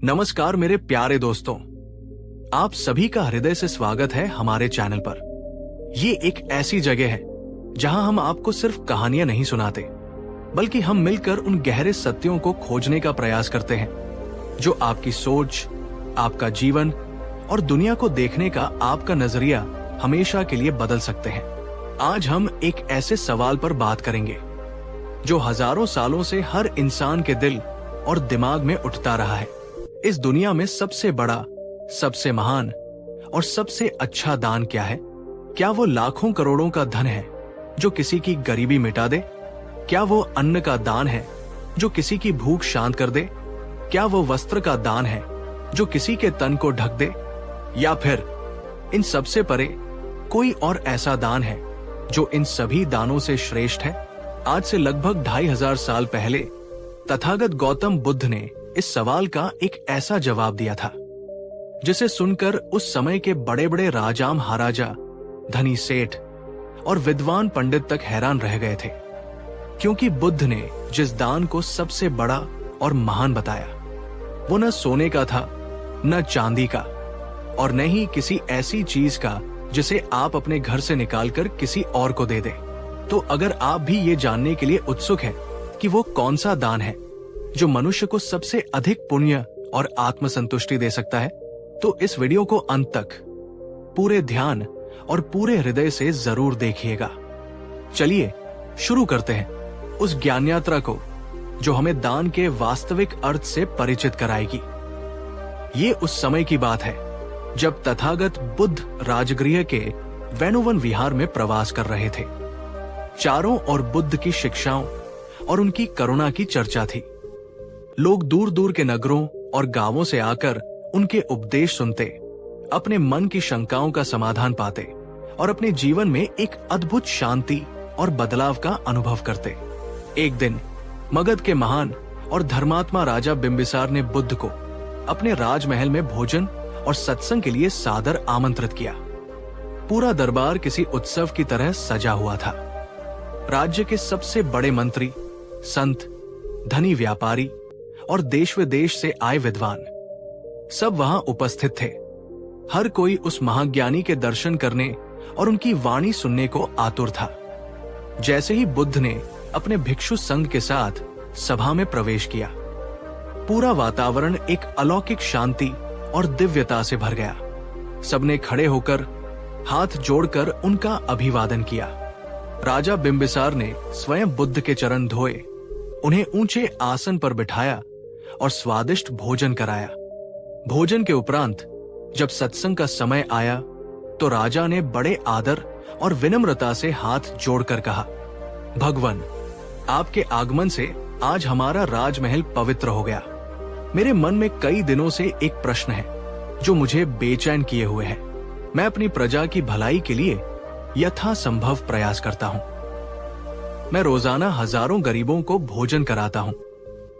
नमस्कार मेरे प्यारे दोस्तों, आप सभी का हृदय से स्वागत है हमारे चैनल पर। ये एक ऐसी जगह है जहां हम आपको सिर्फ कहानियां नहीं सुनाते, बल्कि हम मिलकर उन गहरे सत्यों को खोजने का प्रयास करते हैं जो आपकी सोच, आपका जीवन और दुनिया को देखने का आपका नजरिया हमेशा के लिए बदल सकते हैं। आज हम एक ऐसे सवाल पर बात करेंगे जो हजारों सालों से हर इंसान के दिल और दिमाग में उठता रहा है। इस दुनिया में सबसे बड़ा, सबसे महान और सबसे अच्छा दान क्या है? क्या वो लाखों करोड़ों का धन है जो किसी की गरीबी मिटा दे? क्या वो अन्न का दान है जो किसी की भूख शांत कर दे? क्या वो वस्त्र का दान है जो किसी के तन को ढक दे? या फिर इन सबसे परे कोई और ऐसा दान है जो इन सभी दानों से श्रेष्ठ है? आज से लगभग 2500 साल पहले तथागत गौतम बुद्ध ने इस सवाल का एक ऐसा जवाब दिया था जिसे सुनकर उस समय के बड़े बड़े राजा महाराजा, धनी सेठ और विद्वान पंडित तक हैरान रह गए थे, क्योंकि बुद्ध ने जिस दान को सबसे बड़ा और महान बताया वो न सोने का था, न चांदी का, और न ही किसी ऐसी चीज का जिसे आप अपने घर से निकालकर किसी और को दे दे। तो अगर आप भी ये जानने के लिए उत्सुक हैं कि वो कौन सा दान है जो मनुष्य को सबसे अधिक पुण्य और आत्मसंतुष्टि दे सकता है, तो इस वीडियो को अंत तक पूरे ध्यान और पूरे हृदय से जरूर देखिएगा। चलिए शुरू करते हैं उस ज्ञान यात्रा को जो हमें दान के वास्तविक अर्थ से परिचित कराएगी। ये उस समय की बात है जब तथागत बुद्ध राजगृह के वैनुवन विहार में प्रवास कर रहे थे। चारों ओर बुद्ध की शिक्षाओं और उनकी करुणा की चर्चा थी। लोग दूर दूर के नगरों और गांवों से आकर उनके उपदेश सुनते, अपने मन की शंकाओं का समाधान पाते और अपने जीवन में एक अद्भुत शांति और बदलाव का अनुभव करते। एक दिन मगध के महान और धर्मात्मा राजा बिंबिसार ने बुद्ध को अपने राजमहल में भोजन और सत्संग के लिए सादर आमंत्रित किया। पूरा दरबार किसी उत्सव की तरह सजा हुआ था। राज्य के सबसे बड़े मंत्री, संत, धनी व्यापारी और देश विदेश से आए विद्वान सब वहां उपस्थित थे। हर कोई उस महाज्ञानी के दर्शन करने और उनकी वाणी सुनने को आतुर था। जैसे ही बुद्ध ने अपने भिक्षु संघ के साथ सभा में प्रवेश किया, पूरा वातावरण एक अलौकिक शांति और दिव्यता से भर गया। सबने खड़े होकर हाथ जोड़कर उनका अभिवादन किया। राजा बिंबिसार ने स्वयं बुद्ध के चरण धोए, उन्हें ऊंचे आसन पर बिठाया और स्वादिष्ट भोजन कराया। भोजन के उपरांत जब सत्संग का समय आया तो राजा ने बड़े आदर और विनम्रता से हाथ जोड़कर कहा, भगवान, आपके आगमन से आज हमारा राजमहल पवित्र हो गया। मेरे मन में कई दिनों से एक प्रश्न है जो मुझे बेचैन किए हुए है। मैं अपनी प्रजा की भलाई के लिए यथासंभव प्रयास करता हूँ। मैं रोजाना हजारों गरीबों को भोजन कराता हूँ,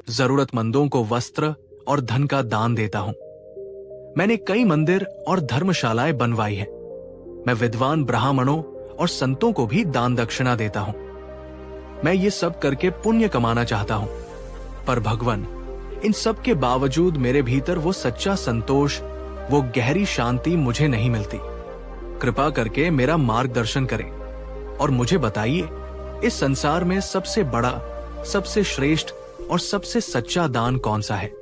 जरूरतमंदों को वस्त्र और धन का दान देता हूँ। मैंने कई मंदिर और धर्मशालाएं बनवाई हैं। मैं विद्वान ब्राह्मणों और संतों को भी दान दक्षिणा देता हूँ। मैं ये सब करके पुण्य कमाना चाहता हूँ, पर भगवान, इन सब के बावजूद मेरे भीतर वो सच्चा संतोष, वो गहरी शांति मुझे नहीं मिलती। कृपा करके मेरा मार्गदर्शन करें और मुझे बताइए, इस संसार में सबसे बड़ा, सबसे श्रेष्ठ और सबसे सच्चा दान कौन सा है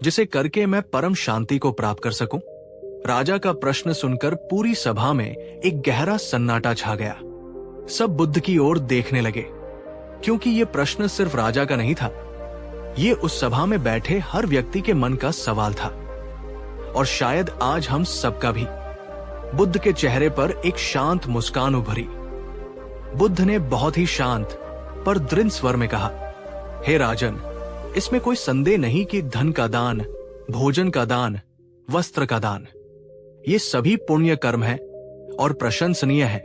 जिसे करके मैं परम शांति को प्राप्त कर सकूं? राजा का प्रश्न सुनकर पूरी सभा में एक गहरा सन्नाटा छा गया। सब बुद्ध की ओर देखने लगे, क्योंकि ये प्रश्न सिर्फ राजा का नहीं था, ये उस सभा में बैठे हर व्यक्ति के मन का सवाल था, और शायद आज हम सबका भी। बुद्ध के चेहरे पर एक शांत मुस्कान उभरी। बुद्ध ने बहुत ही शांत पर दृढ़ स्वर में कहा, हे राजन, इसमें कोई संदेह नहीं कि धन का दान, भोजन का दान, वस्त्र का दान, ये सभी पुण्य कर्म है और प्रशंसनीय है।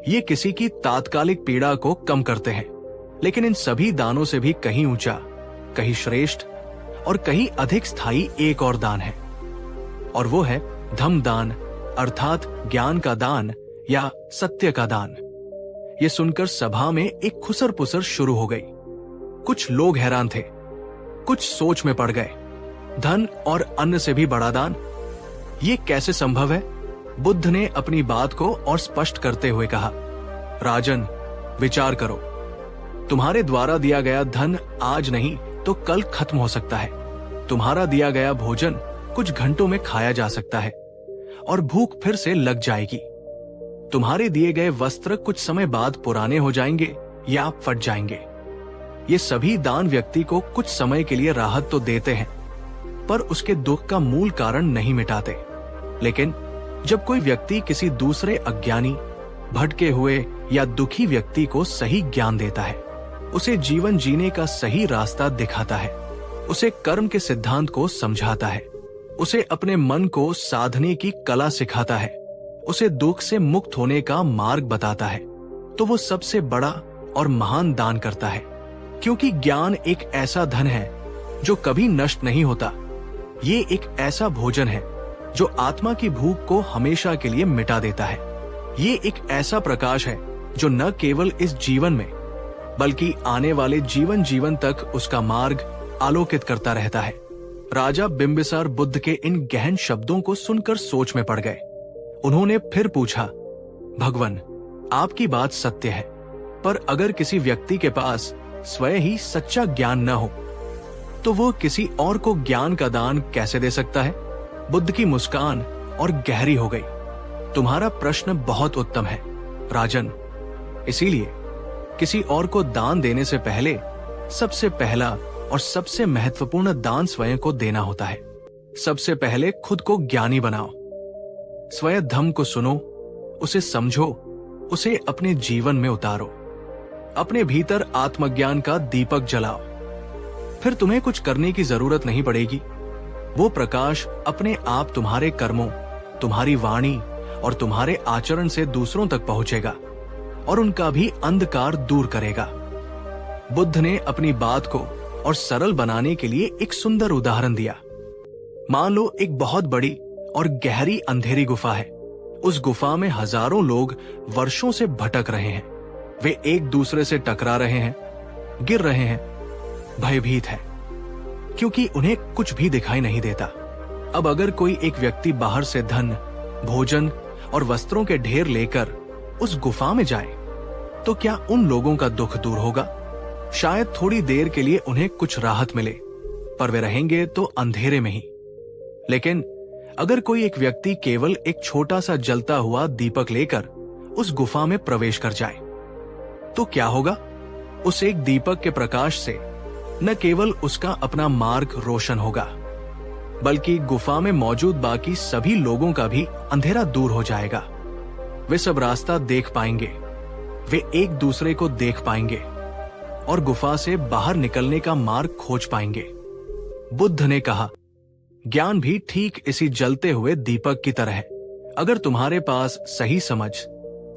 ये किसी की तात्कालिक पीड़ा को कम करते हैं, लेकिन इन सभी दानों से भी कहीं ऊंचा, कहीं श्रेष्ठ और कहीं अधिक स्थायी एक और दान है, और वो है धम्म दान, अर्थात ज्ञान का दान या सत्य का दान। ये सुनकर सभा में एक खुसर पुसर शुरू हो गई। कुछ लोग हैरान थे, कुछ सोच में पड़ गए धन और अन्न से भी बड़ा दान? ये कैसे संभव है? बुद्ध ने अपनी बात को और स्पष्ट करते हुए कहा, राजन, विचार करो। तुम्हारे द्वारा दिया गया धन आज नहीं तो कल खत्म हो सकता है। तुम्हारा दिया गया भोजन कुछ घंटों में खाया जा सकता है और भूख फिर से लग जाएगी। तुम्हारे दिए गए वस्त्र कुछ समय बाद पुराने हो जाएंगे या फट जाएंगे। ये सभी दान व्यक्ति को कुछ समय के लिए राहत तो देते हैं, पर उसके दुख का मूल कारण नहीं मिटाते। लेकिन जब कोई व्यक्ति किसी दूसरे अज्ञानी, भटके हुए या दुखी व्यक्ति को सही ज्ञान देता है, उसे जीवन जीने का सही रास्ता दिखाता है, उसे कर्म के सिद्धांत को समझाता है, उसे अपने मन को साधने की कला सिखाता है, उसे दुख से मुक्त होने का मार्ग बताता है, तो वो सबसे बड़ा और महान दान करता है। क्योंकि ज्ञान एक ऐसा धन है जो कभी नष्ट नहीं होता। ये एक ऐसा भोजन है जो आत्मा की भूख को हमेशा के लिए मिटा देता है। ये एक ऐसा प्रकाश है जो न केवल इस जीवन में बल्कि आने वाले जीवन तक उसका मार्ग आलोकित करता रहता है। राजा बिंबिसार बुद्ध के इन गहन शब्दों को सुनकर सोच में पड़ गए। उन्होंने फिर पूछा, भगवान, आपकी बात सत्य है, पर अगर किसी व्यक्ति के पास स्वयं ही सच्चा ज्ञान न हो तो वो किसी और को ज्ञान का दान कैसे दे सकता है? बुद्ध की मुस्कान और गहरी हो गई। तुम्हारा प्रश्न बहुत उत्तम है राजन। इसीलिए किसी और को दान देने से पहले सबसे पहला और सबसे महत्वपूर्ण दान स्वयं को देना होता है। सबसे पहले खुद को ज्ञानी बनाओ। स्वयं धम्म को सुनो, उसे समझो, उसे अपने जीवन में उतारो। अपने भीतर आत्मज्ञान का दीपक जलाओ। फिर तुम्हें कुछ करने की जरूरत नहीं पड़ेगी। वो प्रकाश अपने आप तुम्हारे कर्मों, तुम्हारी वाणी और तुम्हारे आचरण से दूसरों तक पहुंचेगा और उनका भी अंधकार दूर करेगा। बुद्ध ने अपनी बात को और सरल बनाने के लिए एक सुंदर उदाहरण दिया। मान लो एक बहुत बड़ी और गहरी अंधेरी गुफा है। उस गुफा में हजारों लोग वर्षों से भटक रहे हैं। वे एक दूसरे से टकरा रहे हैं, गिर रहे हैं, भयभीत है, क्योंकि उन्हें कुछ भी दिखाई नहीं देता। अब अगर कोई एक व्यक्ति बाहर से धन, भोजन और वस्त्रों के ढेर लेकर उस गुफा में जाए तो क्या उन लोगों का दुख दूर होगा? शायद थोड़ी देर के लिए उन्हें कुछ राहत मिले, पर वे रहेंगे तो अंधेरे में ही। लेकिन अगर कोई एक व्यक्ति केवल एक छोटा सा जलता हुआ दीपक लेकर उस गुफा में प्रवेश कर जाए तो क्या होगा? उस एक दीपक के प्रकाश से न केवल उसका अपना मार्ग रोशन होगा, बल्कि गुफा में मौजूद बाकी सभी लोगों का भी अंधेरा दूर हो जाएगा। वे सब रास्ता देख पाएंगे, वे एक दूसरे को देख पाएंगे और गुफा से बाहर निकलने का मार्ग खोज पाएंगे। बुद्ध ने कहा, ज्ञान भी ठीक इसी जलते हुए दीपक की तरह है। अगर तुम्हारे पास सही समझ,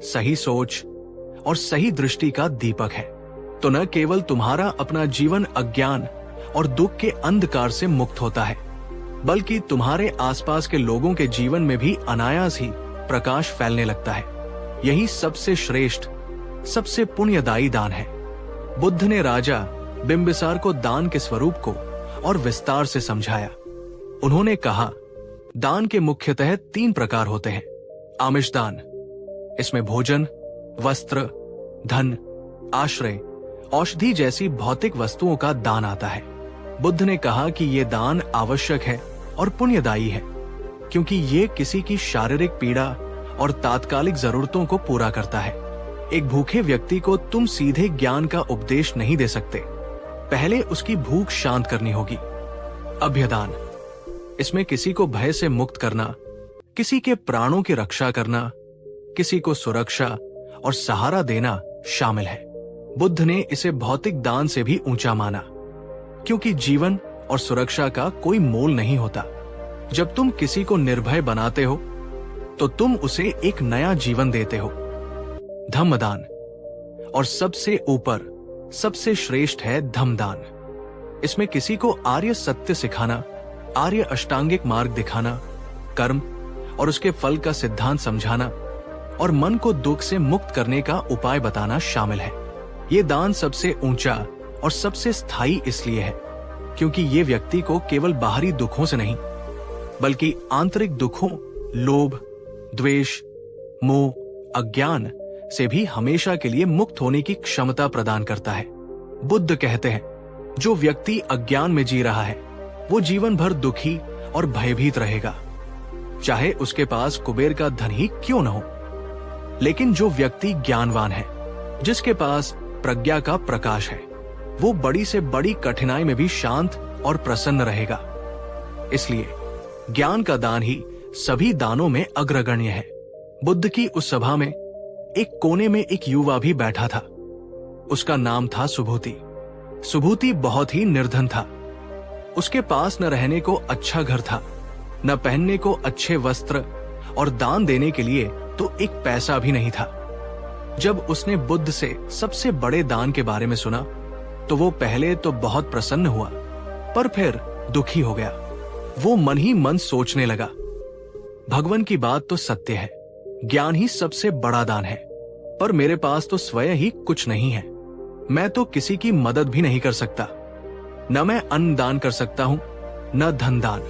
सही सोच और सही दृष्टि का दीपक है तो न केवल तुम्हारा अपना जीवन अज्ञान और दुख के अंधकार से मुक्त होता है, बल्कि तुम्हारे आसपास के लोगों के जीवन में भी अनायास ही प्रकाश फैलने लगता है। यही सबसे श्रेष्ठ, सबसे पुण्यदायी दान है। बुद्ध ने राजा बिंबिसार को दान के स्वरूप को और विस्तार से समझाया। उन्होंने कहा, दान के मुख्यतः 3 प्रकार होते हैं। आमिष दान, इसमें भोजन, वस्त्र, धन, आश्रय, औषधि जैसी भौतिक वस्तुओं का दान आता है। बुद्ध ने कहा कि ये दान आवश्यक है और पुण्यदायी है, क्योंकि ये किसी की शारीरिक पीड़ा और तात्कालिक जरूरतों को पूरा करता है। एक भूखे व्यक्ति को तुम सीधे ज्ञान का उपदेश नहीं दे सकते, पहले उसकी भूख शांत करनी होगी। अभ्यदान, इसमें किसी को भय से मुक्त करना, किसी के प्राणों की रक्षा करना, किसी को सुरक्षा और सहारा देना शामिल है। बुद्ध ने इसे भौतिक दान से भी ऊंचा माना, क्योंकि जीवन और सुरक्षा का कोई मोल नहीं होता। जब तुम किसी को निर्भय बनाते हो तो तुम उसे एक नया जीवन देते हो। धम्मदान, और सबसे ऊपर सबसे श्रेष्ठ है धम्मदान। इसमें किसी को आर्य सत्य सिखाना, आर्य अष्टांगिक मार्ग दिखाना, कर्म और उसके फल का सिद्धांत समझाना और मन को दुख से मुक्त करने का उपाय बताना शामिल है। ये दान सबसे ऊंचा और सबसे स्थायी इसलिए है क्योंकि ये व्यक्ति को केवल बाहरी दुखों से नहीं बल्कि आंतरिक दुखों, लोभ, द्वेष, मोह, अज्ञान से भी हमेशा के लिए मुक्त होने की क्षमता प्रदान करता है। बुद्ध कहते हैं, जो व्यक्ति अज्ञान में जी रहा है वो जीवन भर दुखी और भयभीत रहेगा, चाहे उसके पास कुबेर का धन ही क्यों न हो। लेकिन जो व्यक्ति ज्ञानवान है, जिसके पास प्रज्ञा का प्रकाश है, वो बड़ी से बड़ी कठिनाई में भी शांत और प्रसन्न रहेगा। इसलिए ज्ञान का दान ही सभी दानों में अग्रगण्य है। बुद्ध की उस सभा में एक कोने में एक युवा भी बैठा था। उसका नाम था सुभूति। सुभूति बहुत ही निर्धन था। उसके पास न रहने को अच्छा घर था, न पहनने को अच्छे वस्त्र, और दान देने के लिए तो एक पैसा भी नहीं था। जब उसने बुद्ध से सबसे बड़े दान के बारे में सुना तो वो पहले तो बहुत प्रसन्न हुआ, पर फिर दुखी हो गया। वो मन ही मन सोचने लगा, भगवान की बात तो सत्य है, ज्ञान ही सबसे बड़ा दान है, पर मेरे पास तो स्वयं ही कुछ नहीं है। मैं तो किसी की मदद भी नहीं कर सकता, न मैं अन्न दान कर सकता हूं, न धन दान,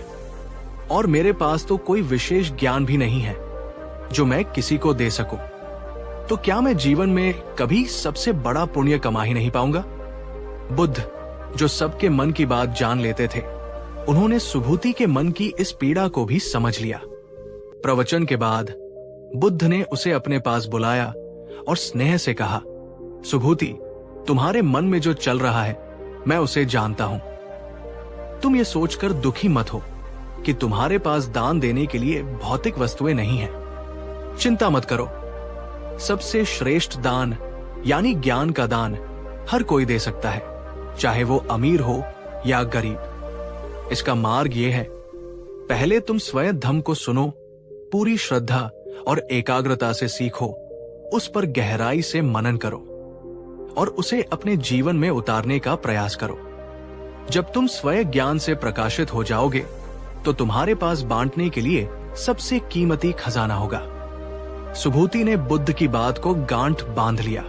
और मेरे पास तो कोई विशेष ज्ञान भी नहीं है जो मैं किसी को दे सकूं। तो क्या मैं जीवन में कभी सबसे बड़ा पुण्य कमा ही नहीं पाऊंगा? बुद्ध, जो सबके मन की बात जान लेते थे, उन्होंने सुभूति के मन की इस पीड़ा को भी समझ लिया। प्रवचन के बाद बुद्ध ने उसे अपने पास बुलाया और स्नेह से कहा, सुभूति, तुम्हारे मन में जो चल रहा है मैं उसे जानता हूं। तुम ये सोचकर दुखी मत हो कि तुम्हारे पास दान देने के लिए भौतिक वस्तुएं नहीं हैं। चिंता मत करो, सबसे श्रेष्ठ दान यानी ज्ञान का दान हर कोई दे सकता है, चाहे वो अमीर हो या गरीब। इसका मार्ग ये है, पहले तुम स्वयं धम्म को सुनो, पूरी श्रद्धा और एकाग्रता से सीखो, उस पर गहराई से मनन करो और उसे अपने जीवन में उतारने का प्रयास करो। जब तुम स्वयं ज्ञान से प्रकाशित हो जाओगे तो तुम्हारे पास बांटने के लिए सबसे कीमती खजाना होगा। सुभूति ने बुद्ध की बात को गांठ बांध लिया।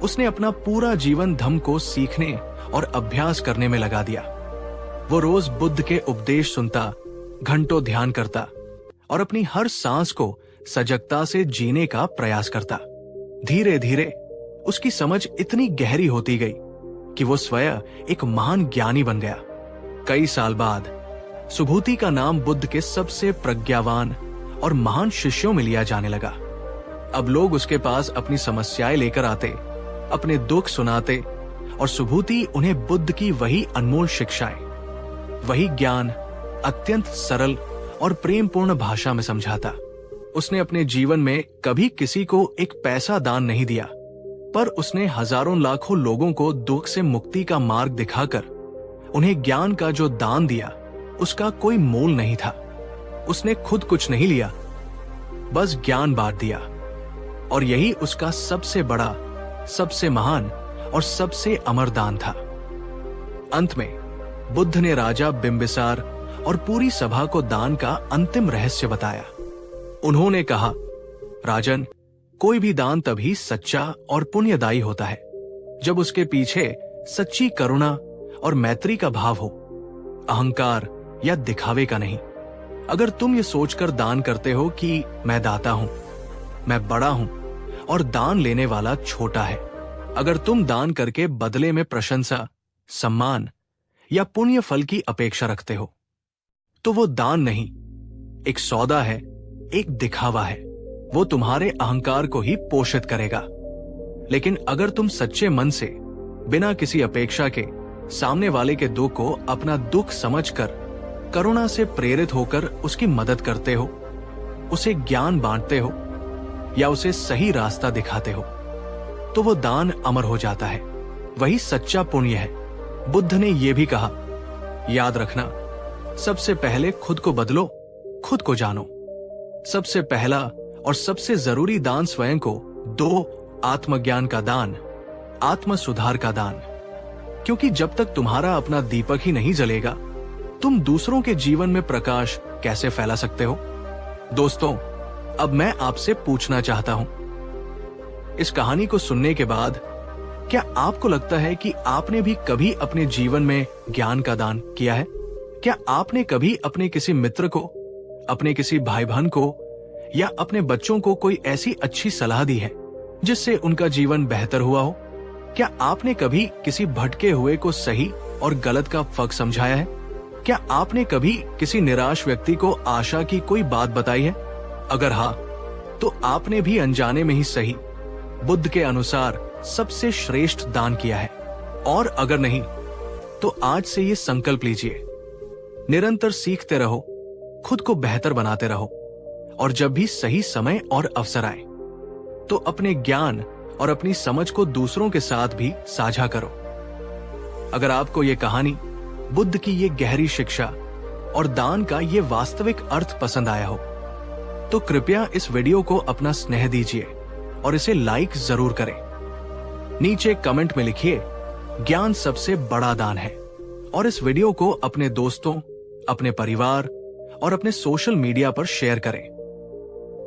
उसने अपना पूरा जीवन धम्म को सीखने और अभ्यास करने में लगा दिया। वो रोज बुद्ध के उपदेश सुनता, घंटों ध्यान करता और अपनी हर सांस को सजगता से जीने का प्रयास करता। धीरे धीरे उसकी समझ इतनी गहरी होती गई कि वो स्वयं एक महान ज्ञानी बन गया। कई साल बाद सुभूति का नाम बुद्ध के सबसे प्रज्ञावान और महान शिष्यों में लिया जाने लगा। अब लोग उसके पास अपनी समस्याएं लेकर आते, अपने दुख सुनाते और सुभूति उन्हें बुद्ध की वही अनमोल शिक्षाएं, वही ज्ञान अत्यंत सरल और प्रेमपूर्ण भाषा में समझाता। उसने अपने जीवन में कभी किसी को एक पैसा दान नहीं दिया, पर उसने हजारों लाखों लोगों को दुख से मुक्ति का मार्ग दिखाकर उन्हें ज्ञान का जो दान दिया उसका कोई मोल नहीं था। उसने खुद कुछ नहीं लिया, बस ज्ञान बांट दिया, और यही उसका सबसे बड़ा, सबसे महान और सबसे अमर दान था। अंत में बुद्ध ने राजा बिंबिसार और पूरी सभा को दान का अंतिम रहस्य बताया। उन्होंने कहा, राजन, कोई भी दान तभी सच्चा और पुण्यदायी होता है जब उसके पीछे सच्ची करुणा और मैत्री का भाव हो, अहंकार या दिखावे का नहीं। अगर तुम ये सोचकर दान करते हो कि मैं दाता हूं, मैं बड़ा हूं और दान लेने वाला छोटा है, अगर तुम दान करके बदले में प्रशंसा, सम्मान या पुण्य फल की अपेक्षा रखते हो, तो वो दान नहीं, एक सौदा है, एक दिखावा है। वो तुम्हारे अहंकार को ही पोषित करेगा। लेकिन अगर तुम सच्चे मन से, बिना किसी अपेक्षा के, सामने वाले के दुख को अपना दुख समझकर करुणा से प्रेरित होकर उसकी मदद करते हो, उसे ज्ञान बांटते हो या उसे सही रास्ता दिखाते हो, तो वो दान अमर हो जाता है। वही सच्चा पुण्य है। बुद्ध ने यह भी कहा, याद रखना, सबसे पहले खुद को बदलो, खुद को जानो। सबसे पहला और सबसे जरूरी दान स्वयं को दो, आत्मज्ञान का दान, आत्म सुधार का दान। क्योंकि जब तक तुम्हारा अपना दीपक ही नहीं जलेगा, तुम दूसरों के जीवन में प्रकाश कैसे फैला सकते हो? दोस्तों, अब मैं आपसे पूछना चाहता हूं, इस कहानी को सुनने के बाद क्या आपको लगता है कि आपने भी कभी अपने जीवन में ज्ञान का दान किया है? क्या आपने कभी अपने किसी मित्र को, अपने किसी भाई बहन को या अपने बच्चों को कोई ऐसी अच्छी सलाह दी है जिससे उनका जीवन बेहतर हुआ हो? क्या आपने कभी किसी भटके हुए को सही और गलत का फर्क समझाया है? क्या आपने कभी किसी निराश व्यक्ति को आशा की कोई बात बताई है? अगर हाँ, तो आपने भी अनजाने में ही सही, बुद्ध के अनुसार सबसे श्रेष्ठ दान किया है। और अगर नहीं, तो आज से ये संकल्प लीजिए, निरंतर सीखते रहो, खुद को बेहतर बनाते रहो, और जब भी सही समय और अवसर आए तो अपने ज्ञान और अपनी समझ को दूसरों के साथ भी साझा करो। अगर आपको ये कहानी, बुद्ध की ये गहरी शिक्षा और दान का ये वास्तविक अर्थ पसंद आया हो, तो कृपया इस वीडियो को अपना स्नेह दीजिए और इसे लाइक जरूर करें। नीचे कमेंट में लिखिए, ज्ञान सबसे बड़ा दान है, और इस वीडियो को अपने दोस्तों, अपने परिवार और अपने सोशल मीडिया पर शेयर करें,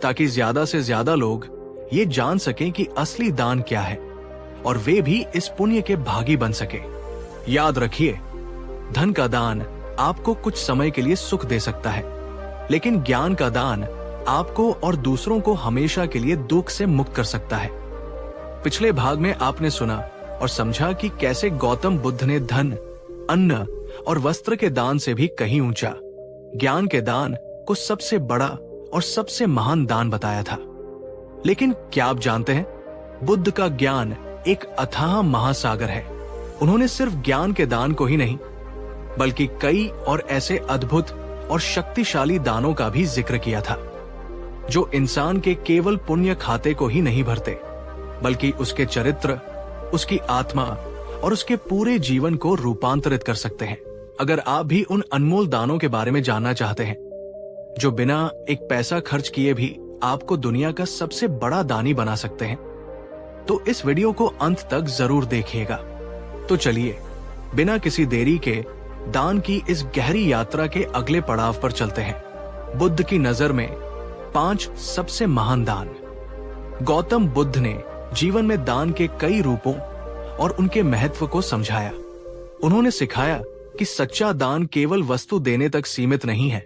ताकि ज्यादा से ज्यादा लोग ये जान सकें कि असली दान क्या है और वे भी इस पुण्य के भागी बन सके। याद रखिए, धन का दान आपको कुछ समय के लिए सुख दे सकता है, लेकिन ज्ञान का दान आपको और दूसरों को हमेशा के लिए दुख से मुक्त कर सकता है। पिछले भाग में आपने सुना और समझा कि कैसे गौतम बुद्ध ने धन, अन्न और वस्त्र के दान से भी कहीं ऊंचा ज्ञान के दान को सबसे बड़ा और सबसे महान दान बताया था। लेकिन क्या आप जानते हैं, बुद्ध का ज्ञान एक अथाह महासागर है। उन्होंने सिर्फ ज्ञान के दान को ही नहीं, बल्कि कई और ऐसे अद्भुत और शक्तिशाली दानों का भी जिक्र किया था, जो इंसान के केवल पुण्य खाते को ही नहीं भरते, बल्कि उसके चरित्र, उसकी आत्मा और उसके पूरे जीवन को रूपांतरित कर सकते हैं। अगर आप भी उन अनमोल दानों के बारे में जानना चाहते हैं, जो बिना एक पैसा खर्च किए भी आपको दुनिया का सबसे बड़ा दानी बना सकते हैं, तो इस वीडियो को अंत तक जरूर देखिएगा। तो चलिए, बिना किसी देरी के दान की इस गहरी यात्रा के अगले पड़ाव पर चलते हैं। बुद्ध की नजर में 5 सबसे महान दान। गौतम बुद्ध ने जीवन में दान के कई रूपों और उनके महत्व को समझाया। उन्होंने सिखाया कि सच्चा दान केवल वस्तु देने तक सीमित नहीं है,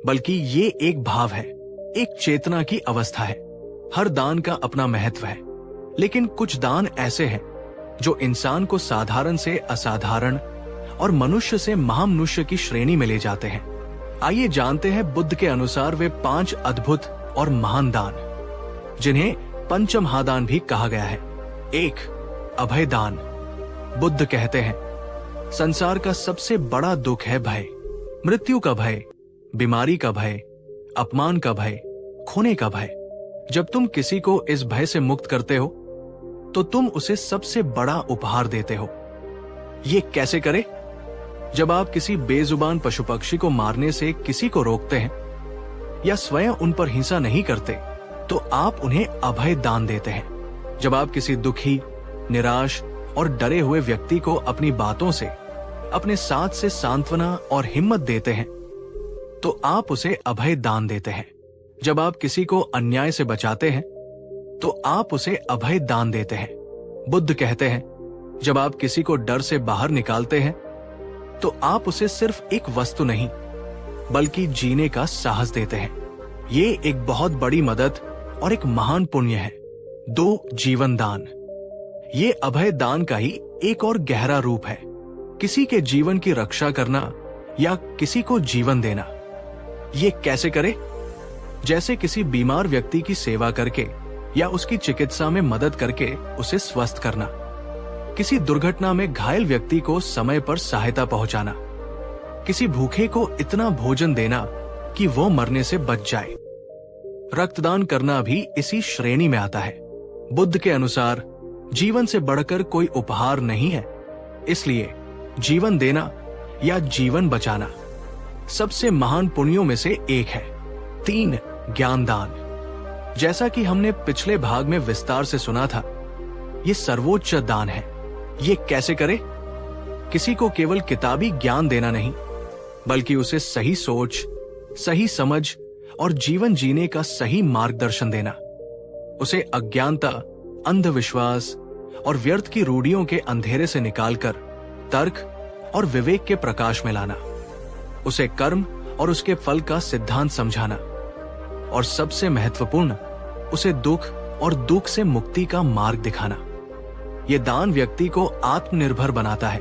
बल्कि ये एक भाव है, एक चेतना की अवस्था है। हर दान का अपना महत्व है, लेकिन कुछ दान ऐसे हैं जो इंसान को साधारण से असाधारण और मनुष्य से महामनुष्य की श्रेणी में ले जाते हैं। आइए जानते हैं बुद्ध के अनुसार वे 5 अद्भुत और महान दान, जिन्हें पंचमहादान भी कहा गया है। 1. अभय दान। बुद्ध कहते हैं, संसार का सबसे बड़ा दुख है भय। मृत्यु का भय, बीमारी का भय, अपमान का भय, खोने का भय। जब तुम किसी को इस भय से मुक्त करते हो, तो तुम उसे सबसे बड़ा उपहार देते हो। ये कैसे करें? जब आप किसी बेजुबान पशु पक्षी को मारने से किसी को रोकते हैं या स्वयं उन पर हिंसा नहीं करते, तो आप उन्हें अभय दान देते हैं। जब आप किसी दुखी, निराश और डरे हुए व्यक्ति को अपनी बातों से, अपने साथ से सांत्वना और हिम्मत देते हैं, तो आप उसे अभय दान देते हैं। जब आप किसी को अन्याय से बचाते हैं, तो आप उसे अभय दान देते हैं। बुद्ध कहते हैं, जब आप किसी को डर से बाहर निकालते हैं, तो आप उसे सिर्फ एक वस्तु नहीं, बल्कि जीने का साहस देते हैं। ये एक बहुत बड़ी मदद और एक महान पुण्य है। 2. जीवन दान। ये अभय दान का ही एक और गहरा रूप है। किसी के जीवन की रक्षा करना या किसी को जीवन देना। ये कैसे करे? जैसे किसी बीमार व्यक्ति की सेवा करके या उसकी चिकित्सा में मदद करके उसे स्वस्थ करना, किसी दुर्घटना में घायल व्यक्ति को समय पर सहायता पहुंचाना, किसी भूखे को इतना भोजन देना कि वो मरने से बच जाए। रक्तदान करना भी इसी श्रेणी में आता है। बुद्ध के अनुसार जीवन से बढ़कर कोई उपहार नहीं है, इसलिए जीवन देना या जीवन बचाना सबसे महान पुण्यों में से एक है। 3. ज्ञान दान। जैसा कि हमने पिछले भाग में विस्तार से सुना था, ये सर्वोच्च दान है। ये कैसे करे? किसी को केवल किताबी ज्ञान देना नहीं, बल्कि उसे सही सोच, सही समझ और जीवन जीने का सही मार्गदर्शन देना। उसे अज्ञानता, अंधविश्वास और व्यर्थ की रूढ़ियों के अंधेरे से निकालकर तर्क और विवेक के प्रकाश में लाना, उसे कर्म और उसके फल का सिद्धांत समझाना, और सबसे महत्वपूर्ण, उसे दुख और दुख से मुक्ति का मार्ग दिखाना। यह दान व्यक्ति को आत्मनिर्भर बनाता है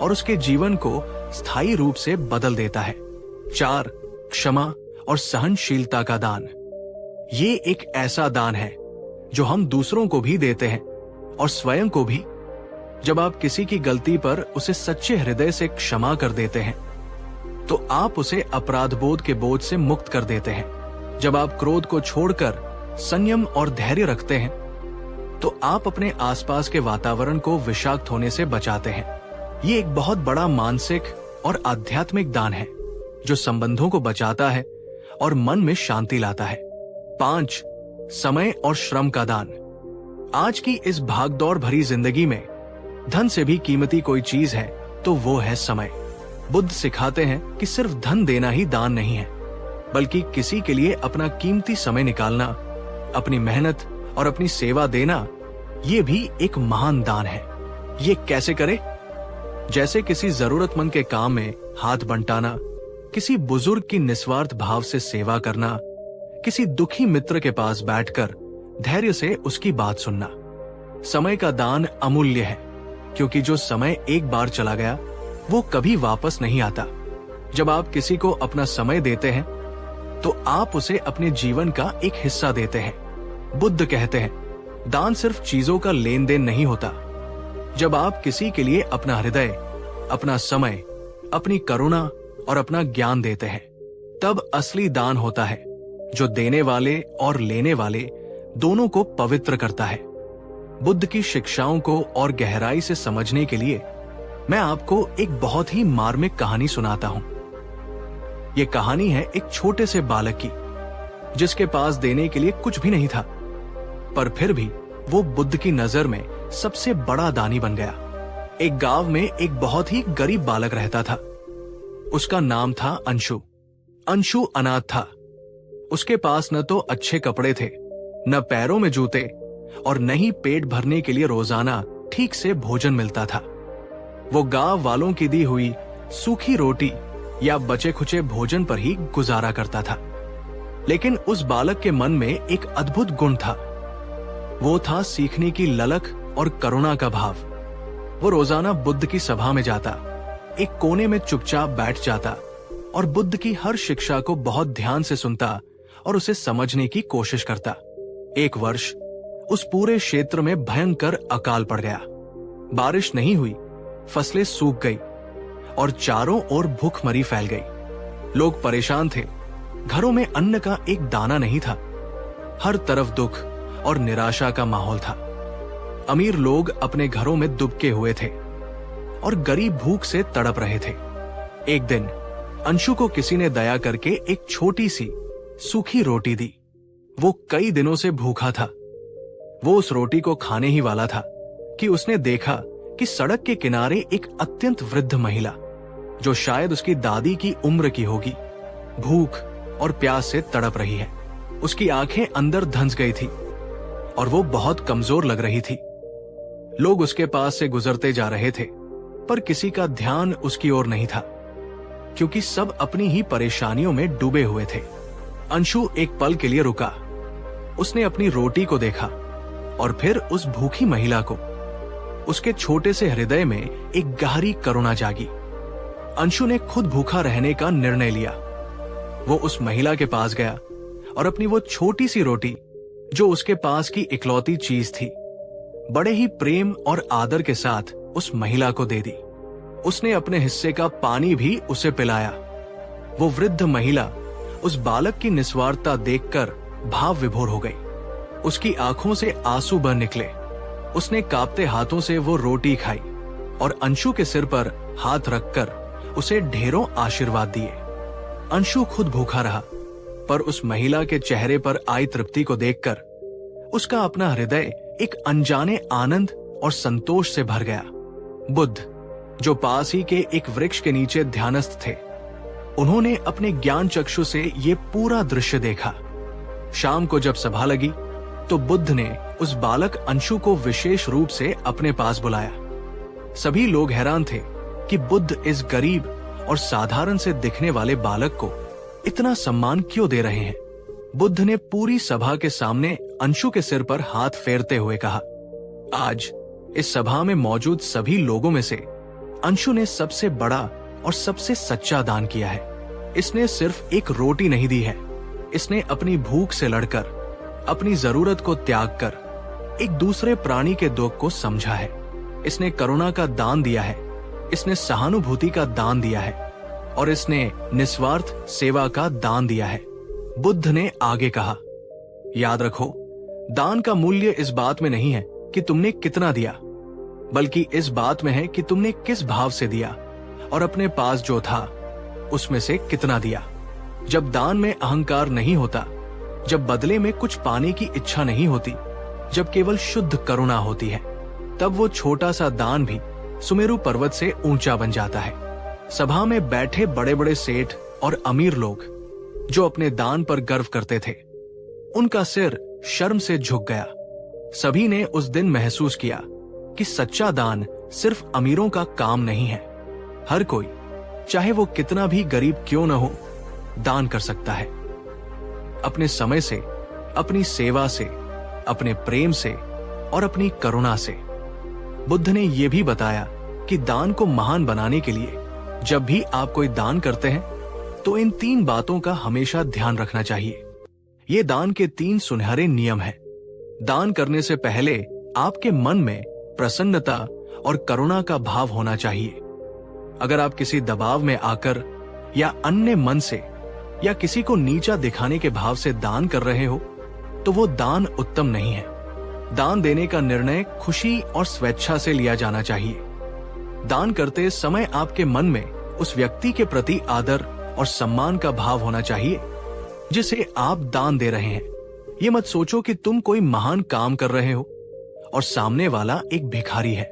और उसके जीवन को स्थायी रूप से बदल देता है। 4. क्षमा और सहनशीलता का दान। ये एक ऐसा दान है जो हम दूसरों को भी देते हैं और स्वयं को भी। जब आप किसी की गलती पर उसे सच्चे हृदय से क्षमा कर देते हैं तो आप उसे अपराध बोध के बोझ से मुक्त कर देते हैं। जब आप क्रोध को छोड़कर संयम और धैर्य रखते हैं तो आप अपने आसपास के वातावरण को विषाक्त होने से बचाते हैं। ये एक बहुत बड़ा मानसिक और आध्यात्मिक दान है जो संबंधों को बचाता है और मन में शांति लाता है। 5. समय और श्रम का दान। आज की इस भागदौड़ भरी जिंदगी में धन से भी कीमती कोई चीज है तो वो है समय। बुद्ध सिखाते हैं कि सिर्फ धन देना ही दान नहीं है, बल्कि किसी के लिए अपना कीमती समय निकालना, अपनी मेहनत और अपनी सेवा देना, ये भी एक महान दान है। ये कैसे करे? जैसे किसी जरूरतमंद के काम में हाथ बंटाना, किसी बुजुर्ग की निस्वार्थ भाव से सेवा करना, किसी दुखी मित्र के पास बैठकर धैर्य से उसकी बात सुनना। समय का दान अमूल्य है, क्योंकि जो समय एक बार चला गया वो कभी वापस नहीं आता। जब आप किसी को अपना समय देते हैं तो आप उसे अपने जीवन का एक हिस्सा देते हैं। बुद्ध कहते हैं, दान सिर्फ चीजों का लेन देन नहीं होता। जब आप किसी के लिए अपना हृदय, अपना समय, अपनी करुणा और अपना ज्ञान देते हैं, तब असली दान होता है, जो देने वाले और लेने वाले दोनों को पवित्र करता है। बुद्ध की शिक्षाओं को और गहराई से समझने के लिए मैं आपको एक बहुत ही मार्मिक कहानी सुनाता हूं। यह कहानी है एक छोटे से बालक की, जिसके पास देने के लिए कुछ भी नहीं था, पर फिर भी वो बुद्ध की नजर में सबसे बड़ा दानी बन गया। एक गांव में एक बहुत ही गरीब बालक रहता था। उसका नाम था अंशु। अंशु अनाथ था। उसके पास न तो अच्छे कपड़े थे, न पैरों में जूते, और न ही पेट भरने के लिए रोजाना ठीक से भोजन मिलता था। वो गांव वालों की दी हुई सूखी रोटी या बचे खुचे भोजन पर ही गुजारा करता था। लेकिन उस बालक के मन में एक अद्भुत गुण था। वो था सीखने की ललक और करुणा का भाव। वो रोजाना बुद्ध की सभा में जाता, एक कोने में चुपचाप बैठ जाता और बुद्ध की हर शिक्षा को बहुत ध्यान से सुनता और उसे समझने की कोशिश करता। एक वर्ष उस पूरे क्षेत्र में भयंकर अकाल पड़ गया। बारिश नहीं हुई, फसलें सूख गई और चारों ओर भूखमरी फैल गई। लोग परेशान थे, घरों में अन्न का एक दाना नहीं था। हर तरफ दुख और निराशा का माहौल था। अमीर लोग अपने घरों में दुबके हुए थे और गरीब भूख से तड़प रहे थे। एक दिन अंशु को किसी ने दया करके एक छोटी सी सूखी रोटी दी। वो कई दिनों से भूखा था। वो उस रोटी को खाने ही वाला था कि उसने देखा कि सड़क के किनारे एक अत्यंत वृद्ध महिला, जो शायद उसकी दादी की उम्र की होगी, भूख और प्यास से तड़प रही है। उसकी आंखें अंदर धंस गई थी और वो बहुत कमजोर लग रही थी। लोग उसके पास से गुजरते जा रहे थे, पर किसी का ध्यान उसकी ओर नहीं था, क्योंकि सब अपनी ही परेशानियों में डूबे हुए थे। अंशु एक पल के लिए रुका। उसने अपनी रोटी को देखा और फिर उस भूखी महिला को। उसके छोटे से हृदय में एक गहरी करुणा जागी। अंशु ने खुद भूखा रहने का निर्णय लिया। वो उस महिला के पास गया और अपनी वो छोटी सी रोटी, जो उसके पास की इकलौती चीज थी, बड़े ही प्रेम और आदर के साथ उस महिला को दे दी। उसने अपने हिस्से का पानी भी उसे पिलाया। वो वृद्ध महिला उस बालक की निस्वार्थता देखकर भाव विभोर हो गई। उसकी आंखों से आंसू बह निकले। उसने कांपते हाथों से वो रोटी खाई और अंशु के सिर पर हाथ रखकर उसे ढेरों आशीर्वाद दिए। अंशु खुद भूखा रहा, पर उस महिला के चेहरे पर आई तृप्ति को देखकर उसका अपना हृदय एक अनजाने आनंद और संतोष से भर गया। बुद्ध, जो पास ही के एक वृक्ष के नीचे ध्यानस्थ थे, उन्होंने अपने ज्ञान चक्षु से ये पूरा दृश्य देखा। शाम को जब सभा लगी तो बुद्ध ने उस बालक अंशु को विशेष रूप से अपने पास बुलाया। सभी लोग हैरान थे कि बुद्ध इस गरीब और साधारण से दिखने वाले बालक को इतना सम्मान क्यों दे रहे हैं। बुद्ध ने पूरी सभा के सामने अंशु के सिर पर हाथ फेरते हुए कहा, आज इस सभा में मौजूद सभी लोगों में से अंशु ने सबसे बड़ा और सबसे सच्चा दान किया है। इसने सिर्फ एक रोटी नहीं दी है, इसने अपनी भूख से लड़कर, अपनी जरूरत को त्याग कर एक दूसरे प्राणी के दुख को समझा है। इसने करुणा का दान दिया है, इसने सहानुभूति का दान दिया है और इसने निस्वार्थ सेवा का दान दिया है। बुद्ध ने आगे कहा, याद रखो, दान का मूल्य इस बात में नहीं है कि तुमने कितना दिया, बल्कि इस बात में है कि तुमने किस भाव से दिया और अपने पास जो था उसमें से कितना दिया। जब दान में अहंकार नहीं होता, जब बदले में कुछ पाने की इच्छा नहीं होती, जब केवल शुद्ध करुणा होती है, तब वो छोटा सा दान भी सुमेरु पर्वत से ऊंचा बन जाता है। सभा में बैठे बड़े बड़े सेठ और अमीर लोग जो अपने दान पर गर्व करते थे, उनका सिर शर्म से झुक गया। सभी ने उस दिन महसूस किया कि सच्चा दान सिर्फ अमीरों का काम नहीं है। हर कोई, चाहे वो कितना भी गरीब क्यों न हो, दान कर सकता है। अपने समय से, अपनी सेवा से, अपने प्रेम से और अपनी करुणा से। बुद्ध ने यह भी बताया कि दान को महान बनाने के लिए जब भी आप कोई दान करते हैं तो इन 3 बातों का हमेशा ध्यान रखना चाहिए। ये दान के 3 सुनहरे नियम हैं। दान करने से पहले आपके मन में प्रसन्नता और करुणा का भाव होना चाहिए। अगर आप किसी दबाव में आकर या अन्य मन से या किसी को नीचा दिखाने के भाव से दान कर रहे हो तो वो दान उत्तम नहीं है। दान देने का निर्णय खुशी और स्वेच्छा से लिया जाना चाहिए। दान करते समय आपके मन में उस व्यक्ति के प्रति आदर और सम्मान का भाव होना चाहिए जिसे आप दान दे रहे हैं। ये मत सोचो कि तुम कोई महान काम कर रहे हो और सामने वाला एक भिखारी है।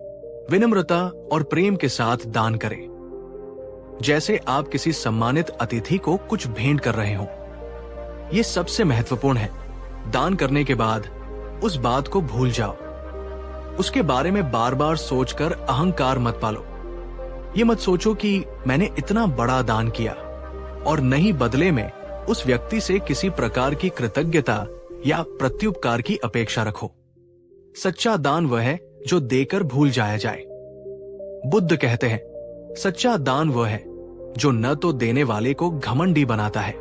विनम्रता और प्रेम के साथ दान करें, जैसे आप किसी सम्मानित अतिथि को कुछ भेंट कर रहे हो। यह सबसे महत्वपूर्ण है। दान करने के बाद उस बात को भूल जाओ। उसके बारे में बार बार सोचकर अहंकार मत पालो। ये मत सोचो कि मैंने इतना बड़ा दान किया और नहीं बदले में उस व्यक्ति से किसी प्रकार की कृतज्ञता या प्रत्युपकार की अपेक्षा रखो। सच्चा दान वह है जो देकर भूल जाया जाए। बुद्ध कहते हैं, सच्चा दान वह है जो न तो देने वाले को घमंडी बनाता है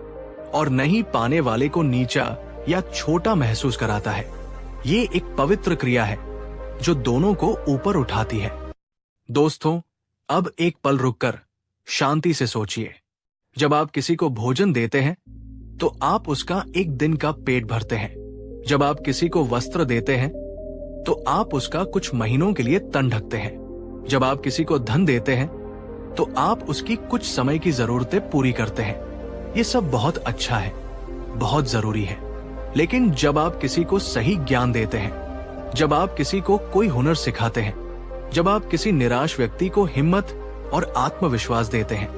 और न ही पाने वाले को नीचा या छोटा महसूस कराता है। ये एक पवित्र क्रिया है जो दोनों को ऊपर उठाती है। दोस्तों, अब एक पल रुककर शांति से सोचिए। जब आप किसी को भोजन देते हैं तो आप उसका एक दिन का पेट भरते हैं। जब आप किसी को वस्त्र देते हैं तो आप उसका कुछ महीनों के लिए तन ढकते हैं। जब आप किसी को धन देते हैं तो आप उसकी कुछ समय की जरूरतें पूरी करते हैं। ये सब बहुत अच्छा है, बहुत जरूरी है। लेकिन जब आप किसी को सही ज्ञान देते हैं, जब आप किसी को कोई हुनर सिखाते हैं, जब आप किसी निराश व्यक्ति को हिम्मत और आत्मविश्वास देते हैं,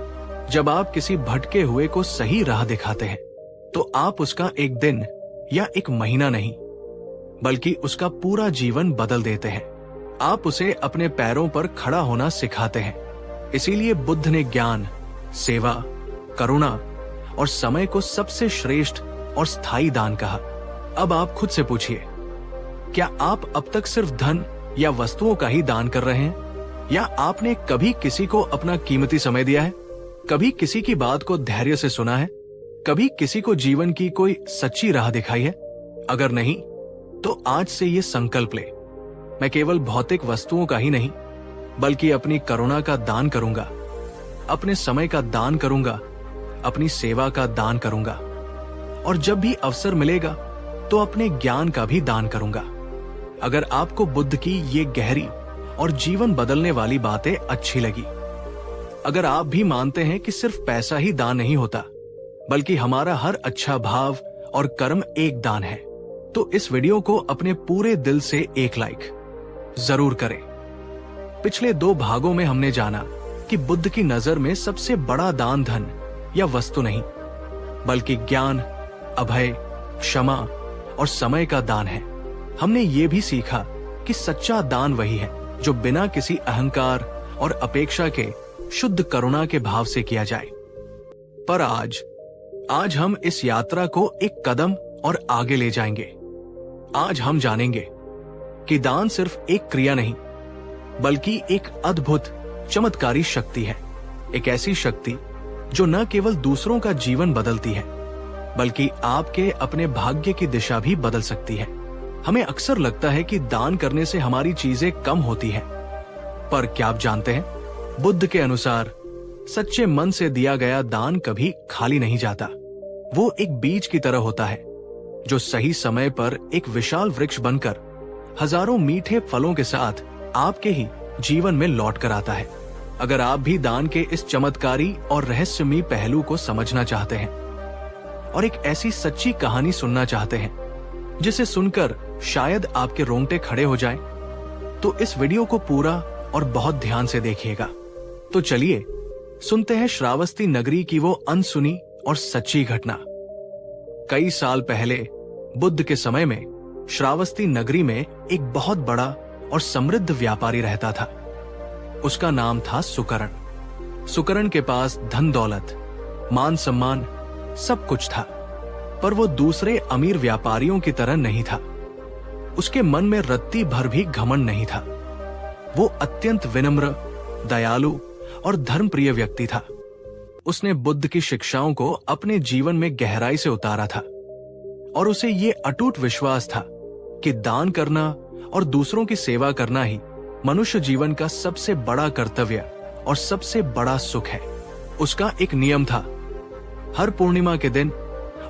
जब आप किसी भटके हुए को सही राह दिखाते हैं, तो आप उसका एक दिन या एक महीना नहीं बल्कि उसका पूरा जीवन बदल देते हैं। आप उसे अपने पैरों पर खड़ा होना सिखाते हैं। इसीलिए बुद्ध ने ज्ञान, सेवा, करुणा और समय को सबसे श्रेष्ठ और स्थायी दान कहा। अब आप खुद से पूछिए, क्या आप अब तक सिर्फ धन या वस्तुओं का ही दान कर रहे हैं, या आपने कभी किसी को अपना कीमती समय दिया है? कभी किसी की बात को धैर्य से सुना है? कभी किसी को जीवन की कोई सच्ची राह दिखाई है? अगर नहीं, तो आज से ये संकल्प ले, मैं केवल भौतिक वस्तुओं का ही नहीं बल्कि अपनी करुणा का दान करूंगा, अपने समय का दान करूंगा, अपनी सेवा का दान करूंगा, और जब भी अवसर मिलेगा तो अपने ज्ञान का भी दान करूंगा। अगर आपको बुद्ध की ये गहरी और जीवन बदलने वाली बातें अच्छी लगी, अगर आप भी मानते हैं कि सिर्फ पैसा ही दान नहीं होता बल्कि हमारा हर अच्छा भाव और कर्म एक दान है, तो इस वीडियो को अपने पूरे दिल से एक लाइक जरूर करें। पिछले 2 भागों में हमने जाना कि बुद्ध की नजर में सबसे बड़ा दान धन या वस्तु नहीं बल्कि ज्ञान, अभय, क्षमा और समय का दान है। हमने ये भी सीखा कि सच्चा दान वही है जो बिना किसी अहंकार और अपेक्षा के शुद्ध करुणा के भाव से किया जाए। पर आज हम इस यात्रा को एक कदम और आगे ले जाएंगे। आज हम जानेंगे कि दान सिर्फ एक क्रिया नहीं, बल्कि एक अद्भुत चमत्कारी शक्ति है। एक ऐसी शक्ति जो न केवल दूसरों का जीवन बदलती है, बल्कि आपके अपने भाग्य की दिशा भी बदल सकती है। हमें अक्सर लगता है कि दान करने से हमारी चीजें कम होती हैं, पर क्या आप जानते हैं, बुद्ध के अनुसार सच्चे मन से दिया गया दान कभी खाली नहीं जाता। वो एक बीज की तरह होता है जो सही समय पर एक विशाल वृक्ष बनकर हजारों मीठे फलों के साथ आपके ही जीवन में लौट कर आता है। अगर आप भी दान के इस चमत्कारी और रहस्यमयी पहलू को समझना चाहते हैं और एक ऐसी सच्ची कहानी सुनना चाहते हैं जिसे सुनकर शायद आपके रोंगटे खड़े हो जाएं, तो इस वीडियो को पूरा और बहुत ध्यान से देखिएगा। तो चलिए सुनते हैं श्रावस्ती नगरी की वो अनसुनी और सच्ची घटना। कई साल पहले बुद्ध के समय में श्रावस्ती नगरी में एक बहुत बड़ा और समृद्ध व्यापारी रहता था। उसका नाम था सुकरण। सुकरण के पास धन दौलत, मान सम्मान सब कुछ था, पर वो दूसरे अमीर व्यापारियों की तरह नहीं था। उसके मन में रत्ती भर भी घमंड नहीं था। वो अत्यंत विनम्र, दयालु और धर्मप्रिय व्यक्ति था। उसने बुद्ध की शिक्षाओं को अपने जीवन में गहराई से उतारा था और उसे ये अटूट विश्वास था कि दान करना और दूसरों की सेवा करना ही मनुष्य जीवन का सबसे बड़ा कर्तव्य और सबसे बड़ा सुख है। उसका एक नियम था, हर पूर्णिमा के दिन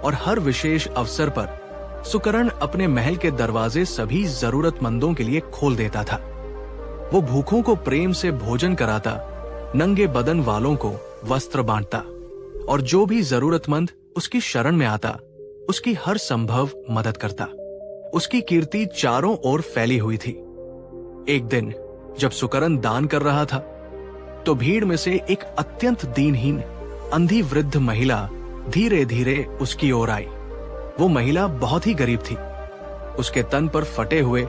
और हर विशेष अवसर पर सुकरण अपने महल के दरवाजे सभी जरूरतमंदों के लिए खोल देता था। वो भूखों को प्रेम से भोजन कराता, नंगे बदन वालों को वस्त्र बांटता और जो भी जरूरतमंद उसकी शरण में आता उसकी हर संभव मदद करता। उसकी कीर्ति चारों ओर फैली हुई थी। एक दिन जब सुकरण दान कर रहा था तो भीड़ में से एक अत्यंत दीनहीन अंधी वृद्ध महिला धीरे धीरे उसकी ओर आई। वो महिला बहुत ही गरीब थी। उसके तन पर फटे हुए,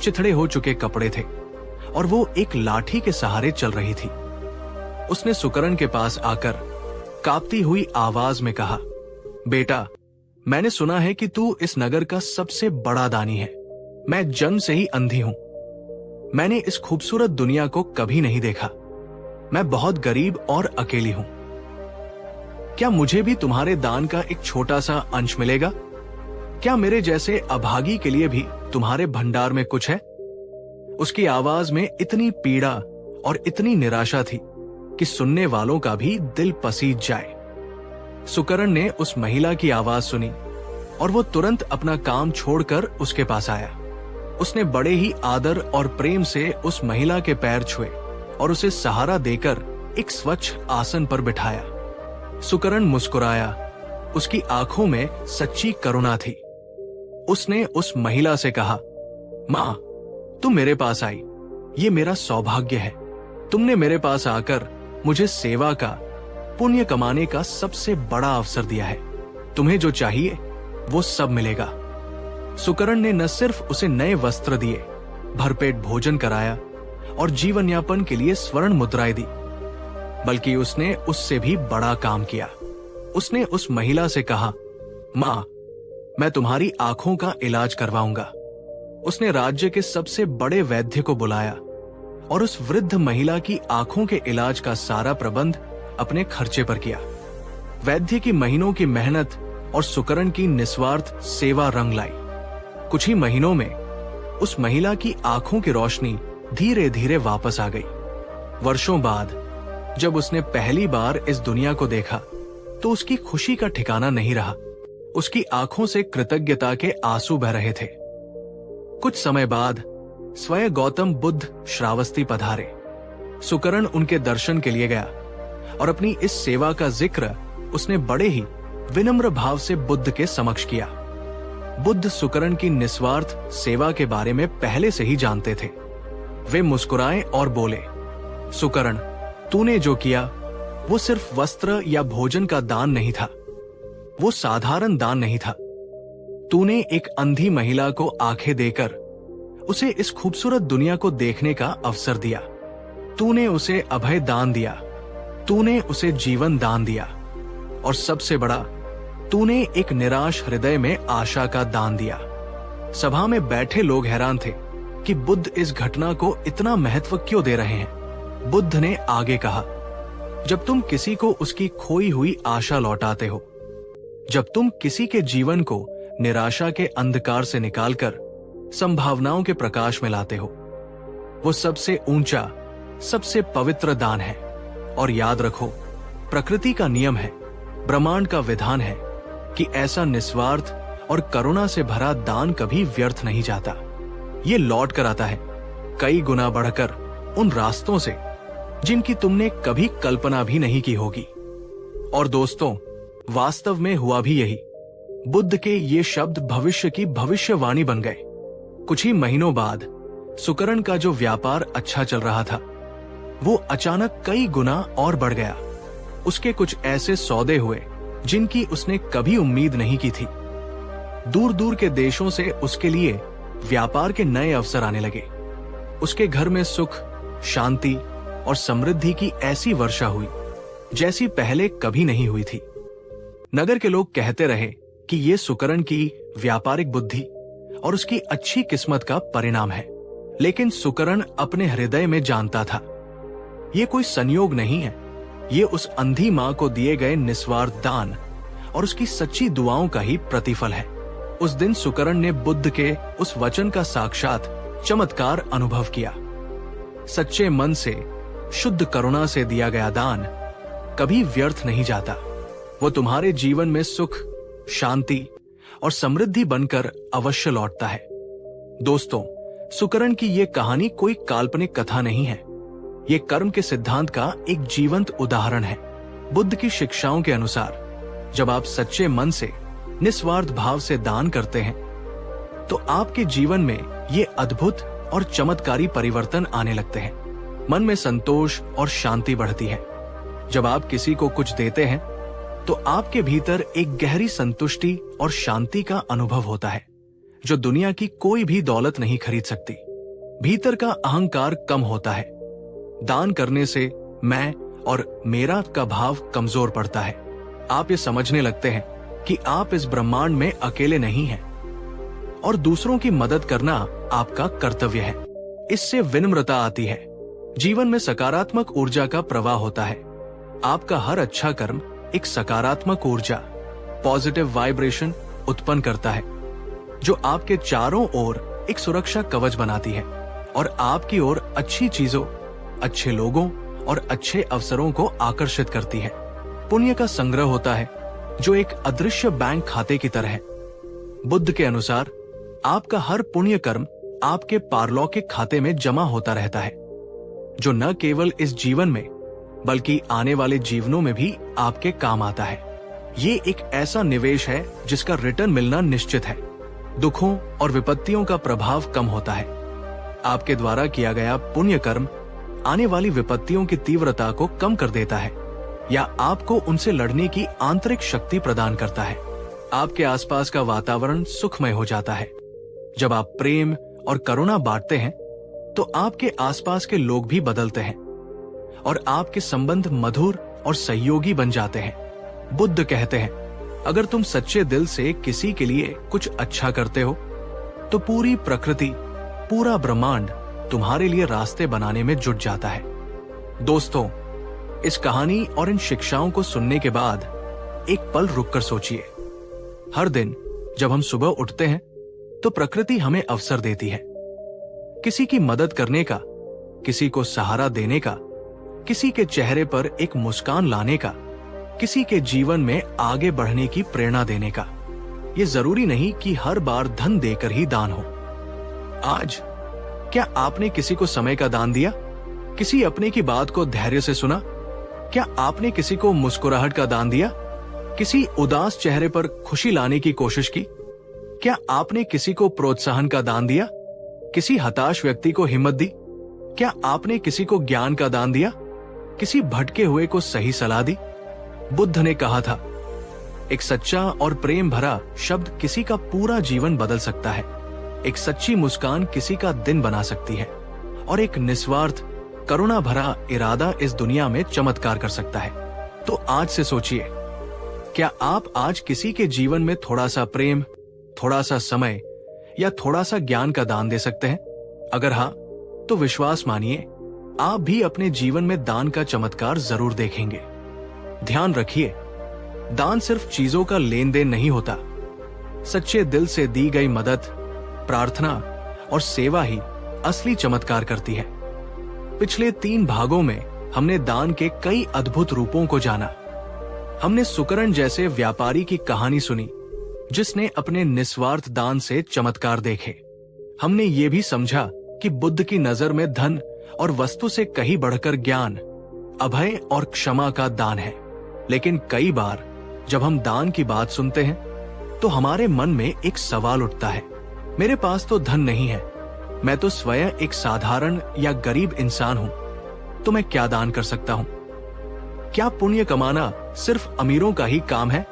चिथड़े हो चुके कपड़े थे और वो एक लाठी के सहारे चल रही थी। उसने सुकरण के पास आकर कांपती हुई आवाज में कहा, बेटा, मैंने सुना है कि तू इस नगर का सबसे बड़ा दानी है। मैं जन्म से ही अंधी हूं। मैंने इस खूबसूरत दुनिया को कभी नहीं देखा। मैं बहुत गरीब और अकेली हूं। क्या मुझे भी तुम्हारे दान का एक छोटा सा अंश मिलेगा? क्या मेरे जैसे अभागी के लिए भी तुम्हारे भंडार में कुछ है? उसकी आवाज में इतनी पीड़ा और इतनी निराशा थी कि सुनने वालों का भी दिल पसीज जाए। सुकरण ने उस महिला की आवाज सुनी और वो तुरंत अपना काम छोड़कर उसके पास आया। उसने बड़े ही आदर और प्रेम से उस महिला के पैर छुए और उसे सहारा देकर एक स्वच्छ आसन पर बिठाया। सुकरण मुस्कुराया। उसकी आंखों में सच्ची करुणा थी। उसने उस महिला से कहा, मां, तुम मेरे पास आई, ये मेरा सौभाग्य है। तुमने मेरे पास आकर मुझे सेवा का, पुण्य कमाने का सबसे बड़ा अवसर दिया है। तुम्हें जो चाहिए वो सब मिलेगा। सुकरण ने न सिर्फ उसे नए वस्त्र दिए, भरपेट भोजन कराया और जीवन यापन के लिए स्वर्ण मुद्राएं दी, बल्कि उसने उससे भी बड़ा काम किया। उसने उस महिला से कहा, मां, मैं तुम्हारी आंखों का इलाज करवाऊंगा। उसने राज्य के सबसे बड़े वैद्य को बुलाया और उस वृद्ध महिला की आंखों के इलाज का सारा प्रबंध अपने खर्चे पर किया। वैद्य की महीनों की मेहनत और सुकरण की निस्वार्थ सेवा रंग लाई। कुछ ही महीनों में उस महिला की आंखों की रोशनी धीरे धीरे वापस आ गई। वर्षों बाद जब उसने पहली बार इस दुनिया को देखा तो उसकी खुशी का ठिकाना नहीं रहा। उसकी आंखों से कृतज्ञता के आंसू बह रहे थे। कुछ समय बाद स्वयं गौतम बुद्ध श्रावस्ती पधारे। सुकरण उनके दर्शन के लिए गया और अपनी इस सेवा का जिक्र उसने बड़े ही विनम्र भाव से बुद्ध के समक्ष किया। बुद्ध सुकरण की निस्वार्थ सेवा के बारे में पहले से ही जानते थे। वे मुस्कुराए और बोले, सुकरण, तूने जो किया वो सिर्फ वस्त्र या भोजन का दान नहीं था। वो साधारण दान नहीं था। तूने एक अंधी महिला को आंखें देकर उसे इस खूबसूरत दुनिया को देखने का अवसर दिया। तूने उसे अभय दान दिया, तूने उसे जीवन दान दिया, और सबसे बड़ा, तूने एक निराश हृदय में आशा का दान दिया। सभा में बैठे लोग हैरान थे कि बुद्ध इस घटना को इतना महत्व क्यों दे रहे हैं। बुद्ध ने आगे कहा, जब तुम किसी को उसकी खोई हुई आशा लौटाते हो, जब तुम किसी के जीवन को निराशा के अंधकार से निकालकर संभावनाओं के प्रकाश में लाते हो, वो सबसे ऊंचा, सबसे पवित्र दान है। और याद रखो, प्रकृति का नियम है, ब्रह्मांड का विधान है कि ऐसा निस्वार्थ और करुणा से भरा दान कभी व्यर्थ नहीं जाता। ये लौट कर आता है कई गुना बढ़कर उन रास्तों से जिनकी तुमने कभी कल्पना भी नहीं की होगी। और दोस्तों, वास्तव में हुआ भी यही। बुद्ध के ये शब्द भविष्य की भविष्यवाणी बन गए। कुछ ही महीनों बाद सुकरण का जो व्यापार अच्छा चल रहा था, वो अचानक कई गुना और बढ़ गया। उसके कुछ ऐसे सौदे हुए जिनकी उसने कभी उम्मीद नहीं की थी। दूर दूर के देशों से उसके लिए व्यापार के नए अवसर आने लगे। उसके घर में सुख, शांति और समृद्धि की ऐसी वर्षा हुई जैसी पहले कभी नहीं हुई थी। नगर के लोग कहते रहे कि ये सुकरण की व्यापारिक बुद्धि और उसकी अच्छी किस्मत का परिणाम है। लेकिन सुकरण अपने हृदय में जानता था, ये कोई संयोग नहीं है, ये उस अंधी मां को दिए गए निस्वार्थ दान और उसकी सच्ची दुआओं का ही प्रतिफल है। उस दिन सुकरण ने बुद्ध के उस वचन का साक्षात चमत्कार अनुभव किया। सच्चे मन से, शुद्ध करुणा से दिया गया दान कभी व्यर्थ नहीं जाता। वो तुम्हारे जीवन में सुख, शांति और समृद्धि बनकर अवश्य लौटता है। दोस्तों, सुकरण की ये कहानी कोई काल्पनिक कथा नहीं है। ये कर्म के सिद्धांत का एक जीवंत उदाहरण है। बुद्ध की शिक्षाओं के अनुसार जब आप सच्चे मन से, निस्वार्थ भाव से दान करते हैं, तो आपके जीवन में ये अद्भुत और चमत्कारी परिवर्तन आने लगते हैं। मन में संतोष और शांति बढ़ती है। जब आप किसी को कुछ देते हैं तो आपके भीतर एक गहरी संतुष्टि और शांति का अनुभव होता है जो दुनिया की कोई भी दौलत नहीं खरीद सकती। भीतर का अहंकार कम होता है। दान करने से मैं और मेरा का भाव कमजोर पड़ता है। आप ये समझने लगते हैं कि आप इस ब्रह्मांड में अकेले नहीं हैं और दूसरों की मदद करना आपका कर्तव्य है। इससे विनम्रता आती है। जीवन में सकारात्मक ऊर्जा का प्रवाह होता है। आपका हर अच्छा कर्म एक सकारात्मक ऊर्जा, पॉजिटिव वाइब्रेशन उत्पन्न करता है जो आपके चारों ओर एक सुरक्षा कवच बनाती है और आपकी ओर अच्छी चीजों, अच्छे लोगों और अच्छे अवसरों को आकर्षित करती है। पुण्य का संग्रह होता है जो एक अदृश्य बैंक खाते की तरह है। बुद्ध के अनुसार आपका हर पुण्य कर्म आपके पारलौकिक खाते में जमा होता रहता है, जो न केवल इस जीवन में बल्कि आने वाले जीवनों में भी आपके काम आता है। ये एक ऐसा निवेश है जिसका रिटर्न मिलना निश्चित है। दुखों और विपत्तियों का प्रभाव कम होता है। आपके द्वारा किया गया पुण्य कर्म आने वाली विपत्तियों की तीव्रता को कम कर देता है या आपको उनसे लड़ने की आंतरिक शक्ति प्रदान करता है। आपके आसपास का वातावरण सुखमय हो जाता है। जब आप प्रेम और करुणा बांटते हैं तो आपके आसपास के लोग भी बदलते हैं और आपके संबंध मधुर और सहयोगी बन जाते हैं। बुद्ध कहते हैं, अगर तुम सच्चे दिल से किसी के लिए कुछ अच्छा करते हो तो पूरी प्रकृति, पूरा ब्रह्मांड तुम्हारे लिए रास्ते बनाने में जुट जाता है। दोस्तों, इस कहानी और इन शिक्षाओं को सुनने के बाद एक पल रुककर सोचिए। हर दिन जब हम सुबह उठते हैं तो प्रकृति हमें अवसर देती है, किसी की मदद करने का, किसी को सहारा देने का, किसी के चेहरे पर एक मुस्कान लाने का, किसी के जीवन में आगे बढ़ने की प्रेरणा देने का। ये जरूरी नहीं कि हर बार धन देकर ही दान हो। आज क्या आपने किसी को समय का दान दिया? किसी अपने की बात को धैर्य से सुना? क्या आपने किसी को मुस्कुराहट का दान दिया? किसी उदास चेहरे पर खुशी लाने की कोशिश की? क्या आपने किसी को प्रोत्साहन का दान दिया? किसी हताश व्यक्ति को हिम्मत दी? क्या आपने किसी को ज्ञान का दान दिया? किसी भटके हुए को सही सलाह दी? बुद्ध ने कहा था, एक सच्चा और प्रेम भरा शब्द किसी का पूरा जीवन बदल सकता है। एक सच्ची मुस्कान किसी का दिन बना सकती है और एक निस्वार्थ करुणा भरा इरादा इस दुनिया में चमत्कार कर सकता है। तो आज से सोचिए, क्या आप आज किसी के जीवन में थोड़ा सा प्रेम, थोड़ा सा समय या थोड़ा सा ज्ञान का दान दे सकते हैं? अगर हाँ, तो विश्वास मानिए, आप भी अपने जीवन में दान का चमत्कार जरूर देखेंगे। ध्यान रखिए, दान सिर्फ चीजों का लेन देन नहीं होता। सच्चे दिल से दी गई मदद, प्रार्थना और सेवा ही असली चमत्कार करती है। पिछले 3 भागों में हमने दान के कई अद्भुत रूपों को जाना। हमने सुकरण जैसे व्यापारी की कहानी सुनी, जिसने अपने निस्वार्थ दान से चमत्कार देखे। हमने ये भी समझा कि बुद्ध की नजर में धन और वस्तु से कहीं बढ़कर ज्ञान, अभय और क्षमा का दान है। लेकिन कई बार जब हम दान की बात सुनते हैं तो हमारे मन में एक सवाल उठता है, मेरे पास तो धन नहीं है, मैं तो स्वयं एक साधारण या गरीब इंसान हूं, तो मैं क्या दान कर सकता हूं? क्या पुण्य कमाना सिर्फ अमीरों का ही काम है?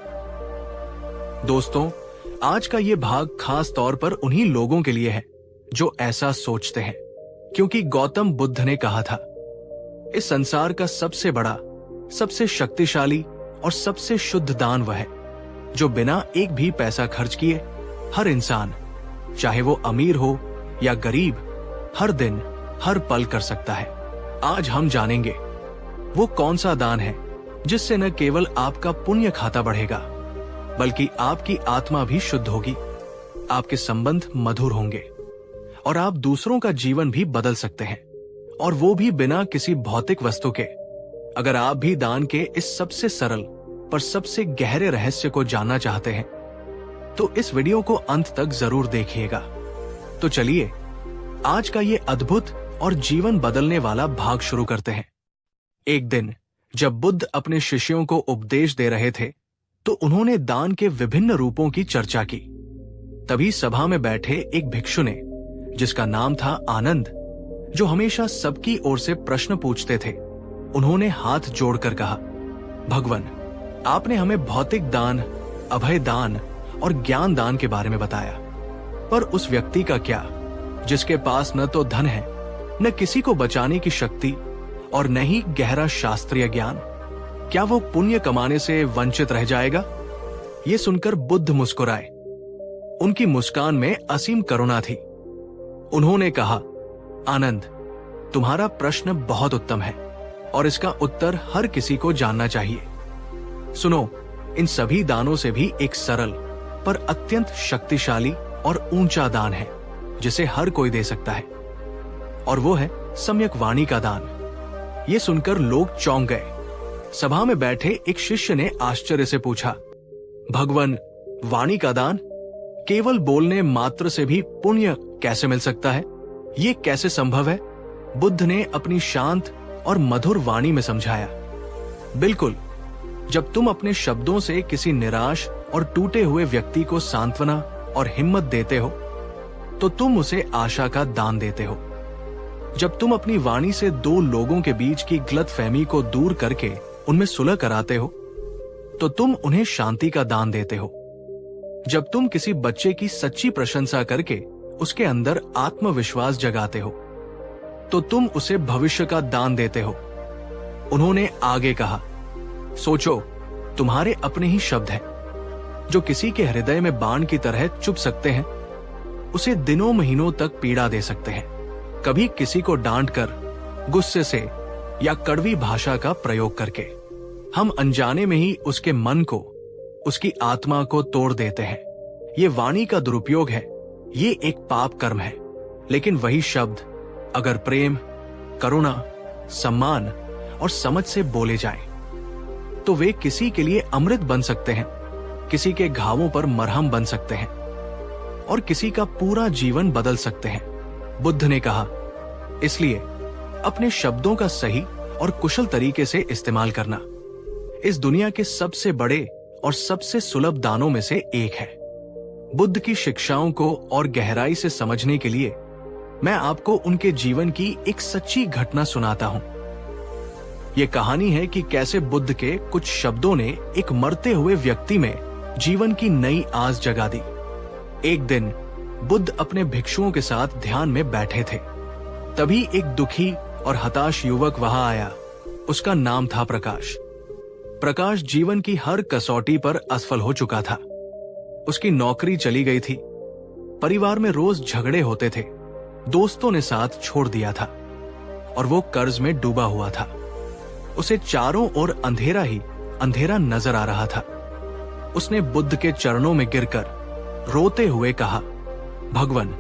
दोस्तों, आज का ये भाग खास तौर पर उन्हीं लोगों के लिए है जो ऐसा सोचते हैं, क्योंकि गौतम बुद्ध ने कहा था, इस संसार का सबसे बड़ा, सबसे शक्तिशाली और सबसे शुद्ध दान वह है जो बिना एक भी पैसा खर्च किए हर इंसान, चाहे वो अमीर हो या गरीब, हर दिन हर पल कर सकता है। आज हम जानेंगे वो कौन सा दान है जिससे न केवल आपका पुण्य खाता बढ़ेगा, बल्कि आपकी आत्मा भी शुद्ध होगी, आपके संबंध मधुर होंगे और आप दूसरों का जीवन भी बदल सकते हैं, और वो भी बिना किसी भौतिक वस्तु के। अगर आप भी दान के इस सबसे सरल पर सबसे गहरे रहस्य को जानना चाहते हैं तो इस वीडियो को अंत तक जरूर देखिएगा। तो चलिए आज का ये अद्भुत और जीवन बदलने वाला भाग शुरू करते हैं। एक दिन जब बुद्ध अपने शिष्यों को उपदेश दे रहे थे तो उन्होंने दान के विभिन्न रूपों की चर्चा की। तभी सभा में बैठे एक भिक्षु ने, जिसका नाम था आनंद, जो हमेशा सबकी ओर से प्रश्न पूछते थे, उन्होंने हाथ जोड़कर कहा, भगवान, आपने हमें भौतिक दान, अभय दान और ज्ञान दान के बारे में बताया, पर उस व्यक्ति का क्या जिसके पास न तो धन है, न किसी को बचाने की शक्ति और न ही गहरा शास्त्रीय ज्ञान? क्या वो पुण्य कमाने से वंचित रह जाएगा? ये सुनकर बुद्ध मुस्कुराए। उनकी मुस्कान में असीम करुणा थी। उन्होंने कहा, आनंद, तुम्हारा प्रश्न बहुत उत्तम है और इसका उत्तर हर किसी को जानना चाहिए। सुनो, इन सभी दानों से भी एक सरल पर अत्यंत शक्तिशाली और ऊंचा दान है जिसे हर कोई दे सकता है, और वो है सम्यक वाणी का दान। ये सुनकर लोग चौंक गए। सभा में बैठे एक शिष्य ने आश्चर्य से पूछा, भगवान, वाणी का दान? केवल बोलने मात्र से भी पुण्य कैसे मिल सकता है? ये कैसे संभव है? बुद्ध ने अपनी शांत और मधुर वाणी में समझाया, बिल्कुल, जब तुम अपने शब्दों से किसी निराश और टूटे हुए व्यक्ति को सांत्वना और हिम्मत देते हो तो तुम उसे आशा का दान देते हो। जब तुम अपनी वाणी से 2 लोगों के बीच की गलतफहमी को दूर करके उनमें सुलह कराते हो तो तुम उन्हें शांति का दान देते हो। जब तुम किसी बच्चे की सच्ची प्रशंसा करके उसके अंदर आत्मविश्वास जगाते हो तो तुम उसे भविष्य का दान देते हो। उन्होंने आगे कहा, सोचो, तुम्हारे अपने ही शब्द हैं जो किसी के हृदय में बाण की तरह चुभ सकते हैं, उसे दिनों महीनों तक पीड़ा दे सकते हैं। कभी किसी को डांटकर, गुस्से से या कड़वी भाषा का प्रयोग करके हम अनजाने में ही उसके मन को, उसकी आत्मा को तोड़ देते हैं। ये वाणी का दुरुपयोग है, ये एक पाप कर्म है। लेकिन वही शब्द अगर प्रेम, करुणा, सम्मान और समझ से बोले जाएं, तो वे किसी के लिए अमृत बन सकते हैं, किसी के घावों पर मरहम बन सकते हैं और किसी का पूरा जीवन बदल सकते हैं। बुद्ध ने कहा, इसलिए अपने शब्दों का सही और कुशल तरीके से इस्तेमाल करना इस दुनिया के सबसे बड़े और सबसे सुलभ दानों में से एक है। बुद्ध की शिक्षाओं को और गहराई से समझने के लिए मैं आपको उनके जीवन की एक सच्ची घटना सुनाता हूं। यह कहानी है कि कैसे बुद्ध के कुछ शब्दों ने एक मरते हुए व्यक्ति में जीवन की नई आस जगा दी। एक दिन बुद्ध अपने भिक्षुओं के साथ ध्यान में बैठे थे। तभी एक दुखी और हताश युवक वहां आया। उसका नाम था प्रकाश। प्रकाश जीवन की हर कसौटी पर असफल हो चुका था। उसकी नौकरी चली गई थी, परिवार में रोज झगड़े होते थे, दोस्तों ने साथ छोड़ दिया था और वो कर्ज में डूबा हुआ था। उसे चारों ओर अंधेरा ही अंधेरा नजर आ रहा था। उसने बुद्ध के चरणों में गिरकर रोते हुए कहा, भगवान,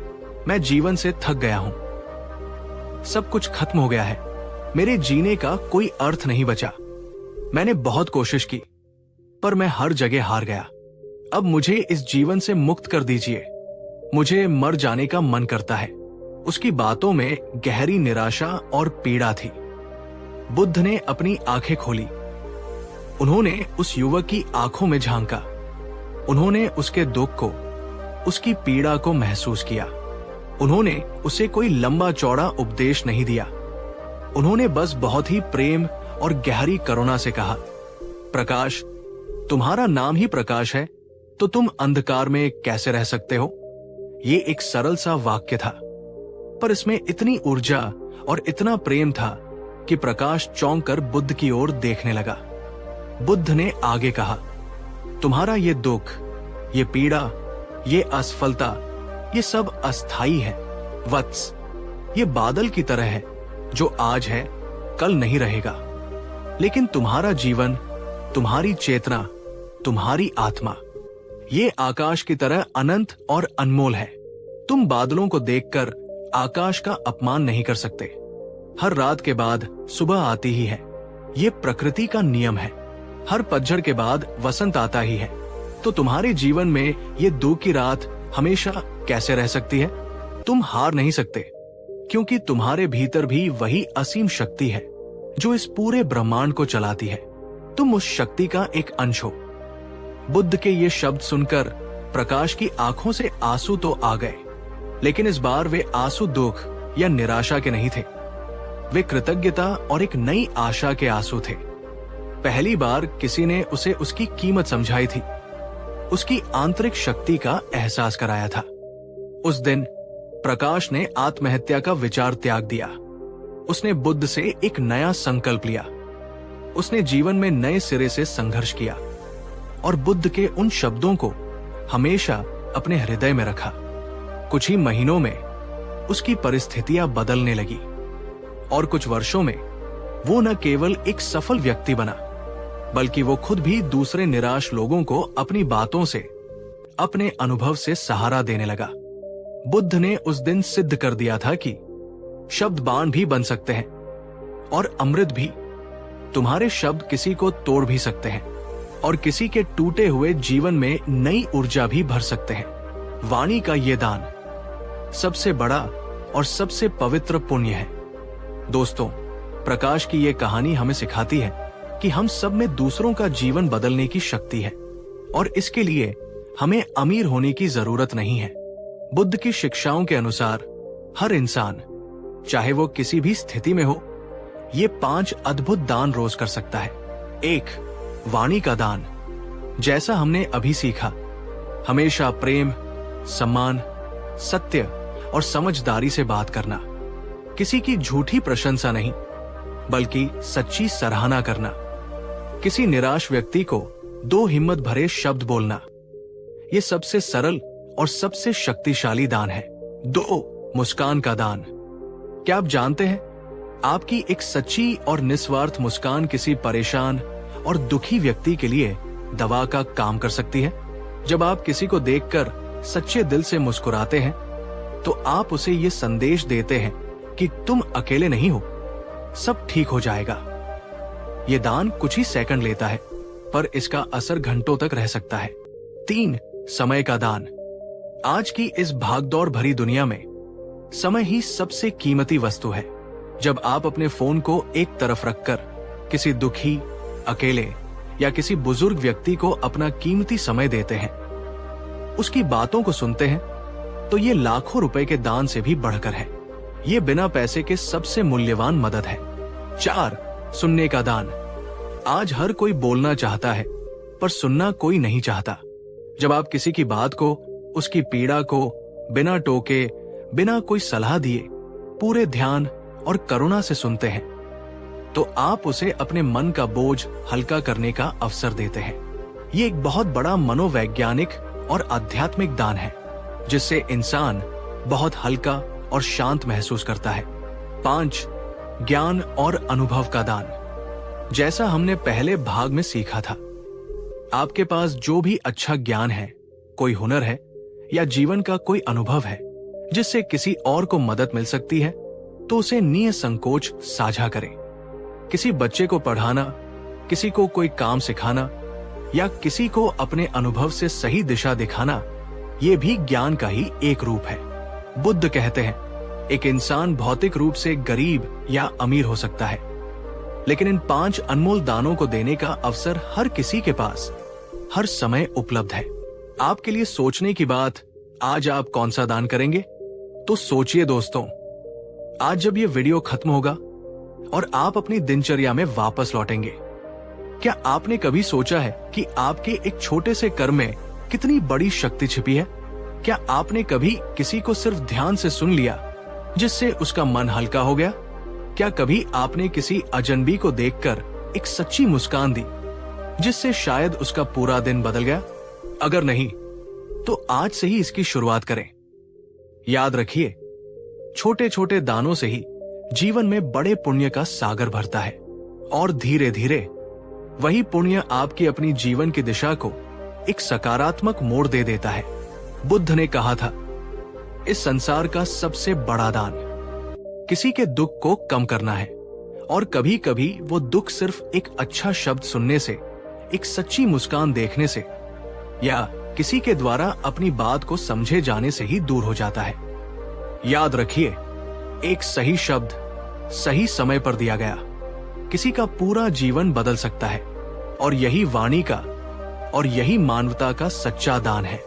मैं जीवन से थक गया हूं। सब कुछ खत्म हो गया है। मेरे जीने का कोई अर्थ नहीं बचा। मैंने बहुत कोशिश की, पर मैं हर जगह हार गया। अब मुझे इस जीवन से मुक्त कर दीजिए। मुझे मर जाने का मन करता है। उसकी बातों में गहरी निराशा और पीड़ा थी। बुद्ध ने अपनी आंखें खोली। उन्होंने उस युवक की आंखों में झांका। उन्होंने उसके दुख को, उसकी पीड़ा को महसूस किया। उन्होंने उसे कोई लंबा चौड़ा उपदेश नहीं दिया। उन्होंने बस बहुत ही प्रेम और गहरी करुणा से कहा, प्रकाश, तुम्हारा नाम ही प्रकाश है, तो तुम अंधकार में कैसे रह सकते हो? ये एक सरल सा वाक्य था, पर इसमें इतनी ऊर्जा और इतना प्रेम था कि प्रकाश चौंक कर बुद्ध की ओर देखने लगा। बुद्ध ने आगे कहा, तुम्हारा ये दुख, ये पीड़ा, ये असफलता, ये सब अस्थाई है वत्स। ये बादल की तरह है, जो आज है कल नहीं रहेगा। लेकिन तुम्हारा जीवन, तुम्हारी चेतना, तुम्हारी आत्मा, ये आकाश की तरह अनंत और अनमोल है। तुम बादलों को देखकर आकाश का अपमान नहीं कर सकते। हर रात के बाद सुबह आती ही है, ये प्रकृति का नियम है। हर पतझड़ के बाद वसंत आता ही है। तो तुम्हारे जीवन में ये दुख की रात हमेशा कैसे रह सकती है? तुम हार नहीं सकते, क्योंकि तुम्हारे भीतर भी वही असीम शक्ति है जो इस पूरे ब्रह्मांड को चलाती है। तुम उस शक्ति का एक अंश हो। बुद्ध के ये शब्द सुनकर प्रकाश की आंखों से आंसू तो आ गए, लेकिन इस बार वे आंसू दुख या निराशा के नहीं थे। वे कृतज्ञता और एक नई आशा के आंसू थे। पहली बार किसी ने उसे उसकी कीमत समझाई थी, उसकी आंतरिक शक्ति का एहसास कराया था। उस दिन प्रकाश ने आत्महत्या का विचार त्याग दिया। उसने बुद्ध से एक नया संकल्प लिया। उसने जीवन में नए सिरे से संघर्ष किया और बुद्ध के उन शब्दों को हमेशा अपने हृदय में रखा। कुछ ही महीनों में उसकी परिस्थितियां बदलने लगी और कुछ वर्षों में वो न केवल एक सफल व्यक्ति बना, बल्कि वो खुद भी दूसरे निराश लोगों को अपनी बातों से, अपने अनुभव से सहारा देने लगा। बुद्ध ने उस दिन सिद्ध कर दिया था कि शब्द बाण भी बन सकते हैं और अमृत भी। तुम्हारे शब्द किसी को तोड़ भी सकते हैं और किसी के टूटे हुए जीवन में नई ऊर्जा भी भर सकते हैं। वाणी का ये दान सबसे बड़ा और सबसे पवित्र पुण्य है। दोस्तों, प्रकाश की ये कहानी हमें सिखाती है कि हम सब में दूसरों का जीवन बदलने की शक्ति है और इसके लिए हमें अमीर होने की जरूरत नहीं है। बुद्ध की शिक्षाओं के अनुसार हर इंसान, चाहे वो किसी भी स्थिति में हो, ये 5 अद्भुत दान रोज कर सकता है। 1. वाणी का दान। जैसा हमने अभी सीखा, हमेशा प्रेम, सम्मान, सत्य और समझदारी से बात करना। किसी की झूठी प्रशंसा नहीं, बल्कि सच्ची सराहना करना। किसी निराश व्यक्ति को 2 हिम्मत भरे शब्द बोलना। ये सबसे सरल और सबसे शक्तिशाली दान है। 2. मुस्कान का दान। क्या आप जानते हैं, आपकी एक सच्ची और निस्वार्थ मुस्कान किसी परेशान और दुखी व्यक्ति के लिए दवा का काम कर सकती है। जब आप किसी को देखकर सच्चे दिल से मुस्कुराते हैं, तो आप उसे ये संदेश देते हैं कि तुम अकेले नहीं हो, सब ठीक हो जाएगा। ये दान कुछ ही सेकंड लेता है, पर इसका असर घंटों तक रह सकता है। 3. समय का दान। आज की इस भागदौड़ भरी दुनिया में समय ही सबसे कीमती वस्तु है। जब आप अपने फोन को एक तरफ रखकर किसी दुखी, अकेले या किसी बुजुर्ग व्यक्ति को अपना कीमती समय देते हैं, उसकी बातों को सुनते हैं, तो ये लाखों रुपए के दान से भी बढ़कर है। ये बिना पैसे के सबसे मूल्यवान मदद है। 4. सुनने का दान। आज हर कोई बोलना चाहता है, पर सुनना कोई नहीं चाहता। जब आप किसी की बात को, उसकी पीड़ा को बिना टोके, बिना कोई सलाह दिए पूरे ध्यान और करुणा से सुनते हैं, तो आप उसे अपने मन का बोझ हल्का करने का अवसर देते हैं। ये एक बहुत बड़ा मनोवैज्ञानिक और आध्यात्मिक दान है, जिससे इंसान बहुत हल्का और शांत महसूस करता है। 5. ज्ञान और अनुभव का दान। जैसा हमने पहले भाग में सीखा था, आपके पास जो भी अच्छा ज्ञान है, कोई हुनर है या जीवन का कोई अनुभव है जिससे किसी और को मदद मिल सकती है, तो उसे निसंकोच साझा करें। किसी बच्चे को पढ़ाना, किसी को कोई काम सिखाना या किसी को अपने अनुभव से सही दिशा दिखाना, ये भी ज्ञान का ही एक रूप है। बुद्ध कहते हैं, एक इंसान भौतिक रूप से गरीब या अमीर हो सकता है, लेकिन इन 5 अनमोल दानों को देने का अवसर हर किसी के पास हर समय उपलब्ध है। आपके लिए सोचने की बात, आज आप कौन सा दान करेंगे? तो सोचिए दोस्तों, आज जब ये वीडियो खत्म होगा और आप अपनी दिनचर्या में वापस लौटेंगे, क्या आपने कभी सोचा है कि आपके एक छोटे से कर्म में कितनी बड़ी शक्ति छिपी है? क्या आपने कभी किसी को सिर्फ ध्यान से सुन लिया जिससे उसका मन हल्का हो गया? क्या कभी आपने किसी अजनबी को देखकर एक सच्ची मुस्कान दी जिससे शायद उसका पूरा दिन बदल गया? अगर नहीं, तो आज से ही इसकी शुरुआत करें। याद रखिए, छोटे छोटे दानों से ही जीवन में बड़े पुण्य का सागर भरता है और धीरे धीरे वही पुण्य आपकी अपनी जीवन की दिशा को एक सकारात्मक मोड़ दे देता है। बुद्ध ने कहा था, इस संसार का सबसे बड़ा दान किसी के दुख को कम करना है, और कभी कभी वो दुख सिर्फ एक अच्छा शब्द सुनने से, एक सच्ची मुस्कान देखने से या किसी के द्वारा अपनी बात को समझे जाने से ही दूर हो जाता है। याद रखिए, एक सही शब्द सही समय पर दिया गया किसी का पूरा जीवन बदल सकता है, और यही वाणी का और यही मानवता का सच्चा दान है।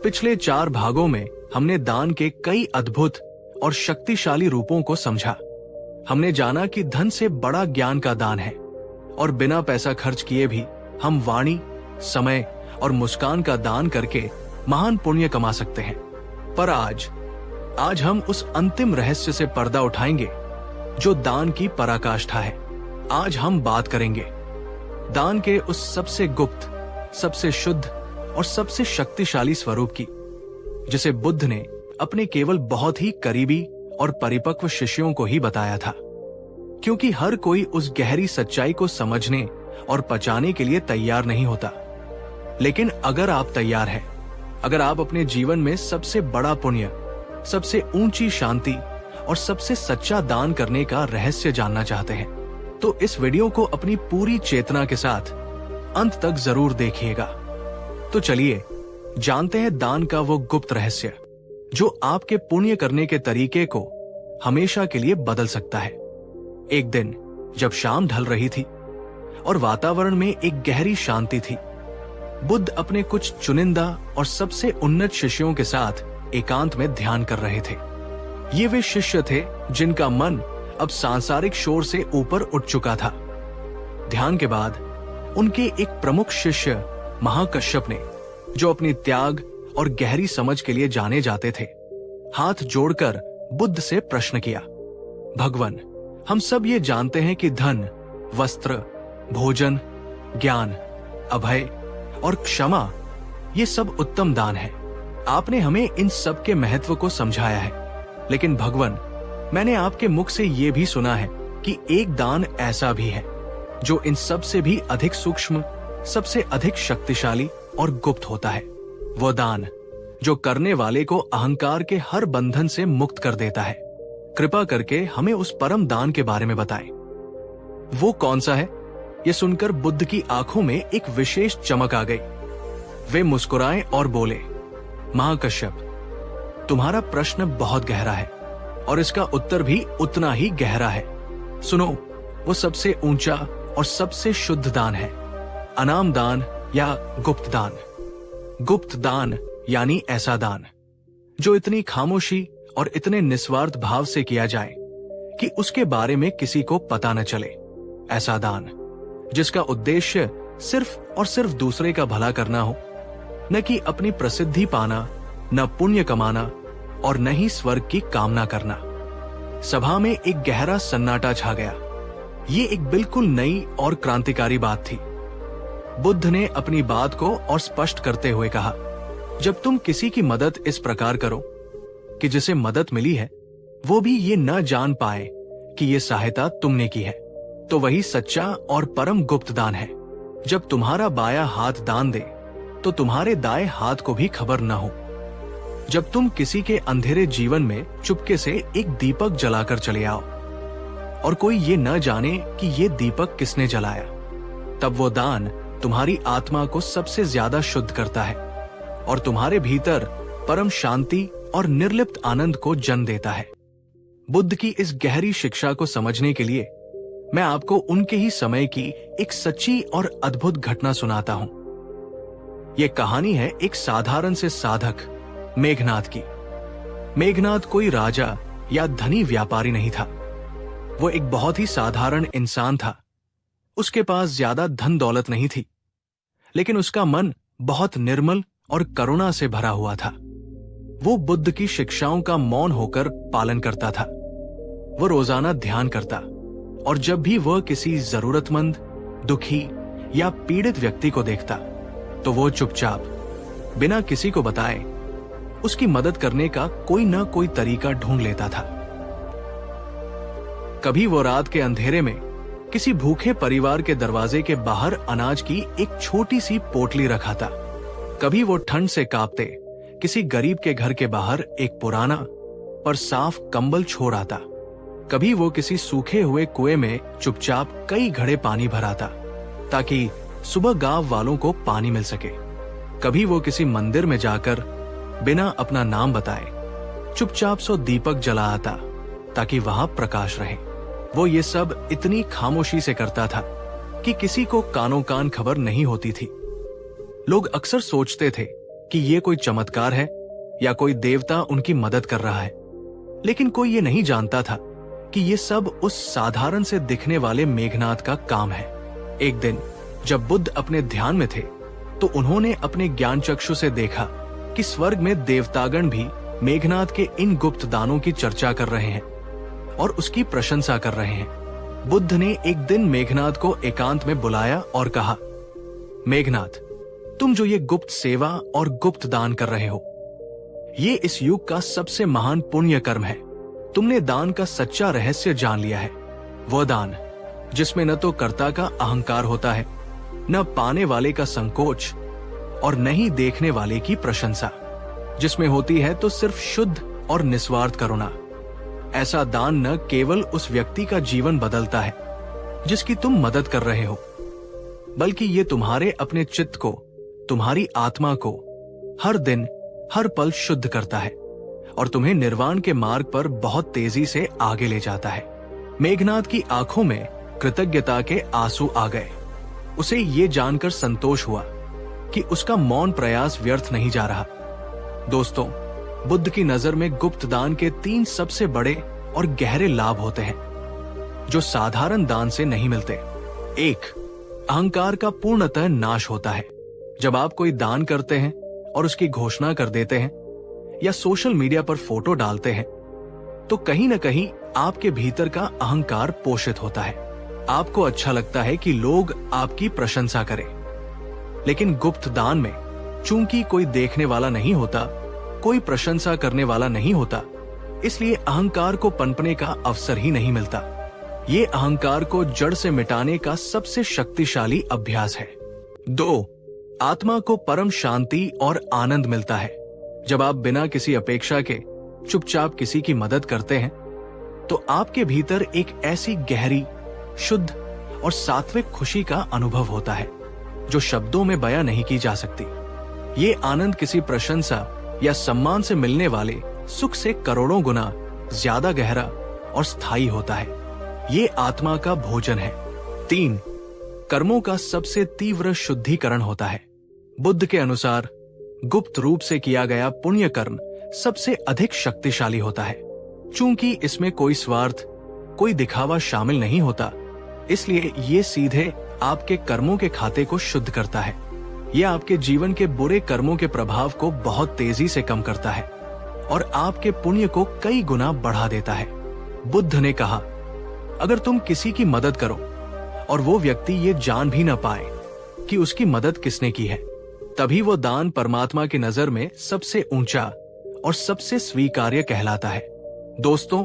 पिछले 4 भागों में हमने दान के कई अद्भुत और शक्तिशाली रूपों को समझा। हमने जाना कि धन से बड़ा ज्ञान का दान है, और बिना पैसा खर्च किए भी हम वाणी, समय और मुस्कान का दान करके महान पुण्य कमा सकते हैं। पर आज हम उस अंतिम रहस्य से पर्दा उठाएंगे जो दान की पराकाष्ठा है। आज हम बात करेंगे दान के उस सबसे गुप्त, सबसे शुद्ध और सबसे शक्तिशाली स्वरूप की, जिसे बुद्ध ने अपने केवल बहुत ही करीबी और परिपक्व शिष्यों को ही बताया था। क्योंकि हर कोई उस गहरी सच्चाई को समझने और पचाने के लिए तैयार नहीं होता। लेकिन अगर आप तैयार हैं, अगर आप अपने जीवन में सबसे बड़ा पुण्य, सबसे ऊंची शांति और सबसे सच्चा दान करने का रहस्य जानना चाहते हैं, तो इस वीडियो को अपनी पूरी चेतना के साथ अंत तक जरूर देखिएगा। तो चलिए जानते हैं दान का वो गुप्त रहस्य जो आपके पुण्य करने के तरीके को हमेशा के लिए बदल सकता है। एक दिन जब शाम ढल रही थी और वातावरण में एक गहरी शांति थी, बुद्ध अपने कुछ चुनिंदा और सबसे उन्नत शिष्यों के साथ एकांत में ध्यान कर रहे थे। ये वे शिष्य थे जिनका मन अब सांसारिक शोर से ऊपर उठ चुका था। ध्यान के बाद उनके एक प्रमुख शिष्य महाकश्यप ने, जो अपनी त्याग और गहरी समझ के लिए जाने जाते थे, हाथ जोड़कर बुद्ध से प्रश्न किया, भगवान, हम सब ये जानते हैं कि धन, वस्त्र, भोजन, ज्ञान, अभय और क्षमा ये सब उत्तम दान है। आपने हमें इन सब के महत्व को समझाया है, लेकिन भगवान, मैंने आपके मुख से ये भी सुना है कि एक दान ऐसा भी है जो इन सब से भी अधिक सूक्ष्म, सबसे अधिक शक्तिशाली और गुप्त होता है। वो दान जो करने वाले को अहंकार के हर बंधन से मुक्त कर देता है। कृपा करके हमें उस परम दान के बारे में बताएं। वो कौन सा है? ये सुनकर बुद्ध की आंखों में एक विशेष चमक आ गई। वे मुस्कुराए और बोले, महाकश्यप, तुम्हारा प्रश्न बहुत गहरा है और इसका उत्तर भी उतना ही गहरा है। सुनो, वो सबसे ऊंचा और सबसे शुद्ध दान है, अनाम दान या गुप्त दान। गुप्त दान यानी ऐसा दान जो इतनी खामोशी और इतने निस्वार्थ भाव से किया जाए कि उसके बारे में किसी को पता न चले। ऐसा दान जिसका उद्देश्य सिर्फ और सिर्फ दूसरे का भला करना हो, न कि अपनी प्रसिद्धि पाना, न पुण्य कमाना और न ही स्वर्ग की कामना करना। सभा में एक गहरा सन्नाटा छा गया। ये एक बिल्कुल नई और क्रांतिकारी बात थी। बुद्ध ने अपनी बात को और स्पष्ट करते हुए कहा, जब तुम किसी की मदद इस प्रकार करो कि जिसे मदद मिली है वो भी ये न जान पाए कि ये सहायता तुमने की है, तो वही सच्चा और परम गुप्त दान है। जब तुम्हारा बायां हाथ दान दे तो तुम्हारे दाएं हाथ को भी खबर न हो। जब तुम किसी के अंधेरे जीवन में चुपके से एक दीपक जलाकर चले आओ और कोई ये न जाने कि ये दीपक किसने जलाया, तब वो दान तुम्हारी आत्मा को सबसे ज्यादा शुद्ध करता है और तुम्हारे भीतर परम शांति और निर्लिप्त आनंद को जन्म देता है। बुद्ध की इस गहरी शिक्षा को समझने के लिए मैं आपको उनके ही समय की एक सच्ची और अद्भुत घटना सुनाता हूं। यह कहानी है एक साधारण से साधक मेघनाद की। मेघनाद कोई राजा या धनी व्यापारी नहीं था। वो एक बहुत ही साधारण इंसान था। उसके पास ज्यादा धन दौलत नहीं थी, लेकिन उसका मन बहुत निर्मल और करुणा से भरा हुआ था। वो बुद्ध की शिक्षाओं का मौन होकर पालन करता था। वो रोजाना ध्यान करता और जब भी वह किसी जरूरतमंद, दुखी या पीड़ित व्यक्ति को देखता तो वो चुपचाप बिना किसी को बताए उसकी मदद करने का कोई न कोई तरीका ढूंढ लेता था। कभी वो रात के अंधेरे में किसी भूखे परिवार के दरवाजे के बाहर अनाज की एक छोटी सी पोटली रखा था। कभी वो ठंड से कांपते किसी गरीब के घर के बाहर एक पुराना पर साफ कंबल छोड़ आता। कभी वो किसी सूखे हुए कुएं में चुपचाप कई घड़े पानी भराता ताकि सुबह गांव वालों को पानी मिल सके। कभी वो किसी मंदिर में जाकर बिना अपना नाम बताए चुपचाप सो दीपक जला आता ताकि वहां प्रकाश रहे। वो ये सब इतनी खामोशी से करता था कि किसी को कानों कान खबर नहीं होती थी। लोग अक्सर सोचते थे कि ये कोई चमत्कार है या कोई देवता उनकी मदद कर रहा है, लेकिन कोई ये नहीं जानता था कि ये सब उस साधारण से दिखने वाले मेघनाद का काम है। एक दिन जब बुद्ध अपने ध्यान में थे तो उन्होंने अपने ज्ञान चक्षु से देखा कि स्वर्ग में देवतागण भी मेघनाद के इन गुप्त दानों की चर्चा कर रहे हैं और उसकी प्रशंसा कर रहे हैं। बुद्ध ने एक दिन मेघनाद को एकांत में बुलाया और कहा, मेघनाद, तुम जो ये गुप्त सेवा और गुप्त दान कर रहे हो, ये इस युग का सबसे महान पुण्य कर्म है। तुमने दान का सच्चा रहस्य जान लिया है। वह दान जिसमें न तो कर्ता का अहंकार होता है, न पाने वाले का संकोच और न ही देखने वाले की प्रशंसा, जिसमें होती है तो सिर्फ शुद्ध और निस्वार्थ करुणा। ऐसा दान न केवल उस व्यक्ति का जीवन बदलता है जिसकी तुम मदद कर रहे हो, बल्कि ये तुम्हारे अपने चित्त को, तुम्हारी आत्मा को हर दिन हर पल शुद्ध करता है और तुम्हें निर्वाण के मार्ग पर बहुत तेजी से आगे ले जाता है। मेघनाद की आंखों में कृतज्ञता के आंसू आ गए। उसे ये जानकर संतोष हुआ कि उसका मौन प्रयास व्यर्थ नहीं जा रहा। दोस्तों, बुद्ध की नजर में गुप्त दान के 3 सबसे बड़े और गहरे लाभ होते हैं जो साधारण दान से नहीं मिलते। 1, अहंकार का पूर्णतः नाश होता है। जब आप कोई दान करते हैं और उसकी घोषणा कर देते हैं या सोशल मीडिया पर फोटो डालते हैं तो कहीं न कहीं आपके भीतर का अहंकार पोषित होता है। आपको अच्छा लगता है कि लोग आपकी प्रशंसा करें, लेकिन गुप्त दान में चूंकि कोई देखने वाला नहीं होता, कोई प्रशंसा करने वाला नहीं होता, इसलिए अहंकार को पनपने का अवसर ही नहीं मिलता। ये अहंकार को जड़ से मिटाने का सबसे शक्तिशाली अभ्यास है। 2, आत्मा को परम शांति और आनंद मिलता है। जब आप बिना किसी अपेक्षा के चुपचाप किसी की मदद करते हैं तो आपके भीतर एक ऐसी गहरी, शुद्ध और सात्विक खुशी का अनुभव होता है जो शब्दों में बयां नहीं की जा सकती। ये आनंद किसी प्रशंसा या सम्मान से मिलने वाले सुख से करोड़ों गुना ज्यादा गहरा और स्थायी होता है। ये आत्मा का भोजन है। 3, कर्मों का सबसे तीव्र शुद्धिकरण होता है। बुद्ध के अनुसार गुप्त रूप से किया गया पुण्य कर्म सबसे अधिक शक्तिशाली होता है। चूंकि इसमें कोई स्वार्थ, कोई दिखावा शामिल नहीं होता, इसलिए ये सीधे आपके कर्मों के खाते को शुद्ध करता है। ये आपके जीवन के बुरे कर्मों के प्रभाव को बहुत तेजी से कम करता है और आपके पुण्य को कई गुना बढ़ा देता है। बुद्ध ने कहा, अगर तुम किसी की मदद करो और वो व्यक्ति ये जान भी न पाए कि उसकी मदद किसने की है, तभी वो दान परमात्मा की नजर में सबसे ऊंचा और सबसे स्वीकार्य कहलाता है। दोस्तों,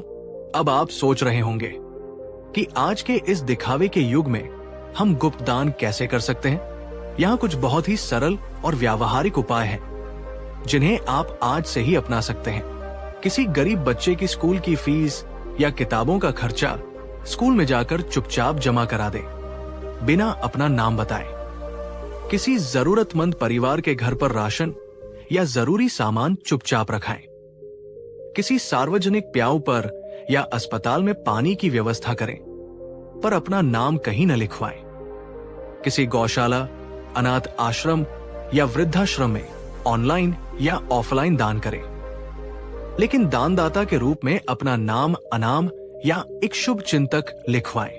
अब आप सोच रहे होंगे कि आज के इस दिखावे के युग में हम गुप्त दान कैसे कर सकते हैं। यहाँ कुछ बहुत ही सरल और व्यावहारिक उपाय हैं जिन्हें आप आज से ही अपना सकते हैं। किसी गरीब बच्चे की स्कूल की फीस या किताबों का खर्चा स्कूल में जाकर चुपचाप जमा करा दे, बिना अपना नाम बताए। किसी जरूरतमंद परिवार के घर पर राशन या जरूरी सामान चुपचाप रखाएं। किसी सार्वजनिक प्याऊ पर या अस्पताल में पानी की व्यवस्था करें, पर अपना नाम कहीं न लिखवाएं। किसी गौशाला, अनाथ आश्रम या वृद्धाश्रम में ऑनलाइन या ऑफलाइन दान करें, लेकिन दानदाता के रूप में अपना नाम, अनाम या एक शुभ चिंतक लिखवाएं।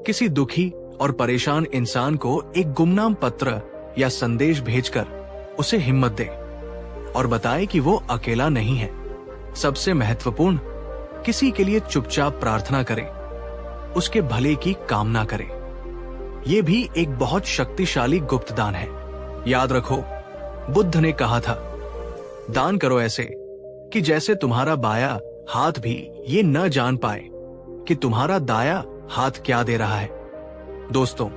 किसी दुखी और परेशान इंसान को एक गुमनाम पत्र या संदेश भेजकर उसे हिम्मत दें और बताएं कि वो अकेला नहीं है। सबसे महत्वपूर्ण, किसी के लिए चुपचाप प्रार्थना करें, उसके भले की कामना करें। यह भी एक बहुत शक्तिशाली गुप्त दान है। याद रखो, बुद्ध ने कहा था, दान करो ऐसे कि जैसे तुम्हारा बाया हाथ भी ये न जान पाए कि तुम्हारा दाया हाथ क्या दे रहा है। दोस्तों,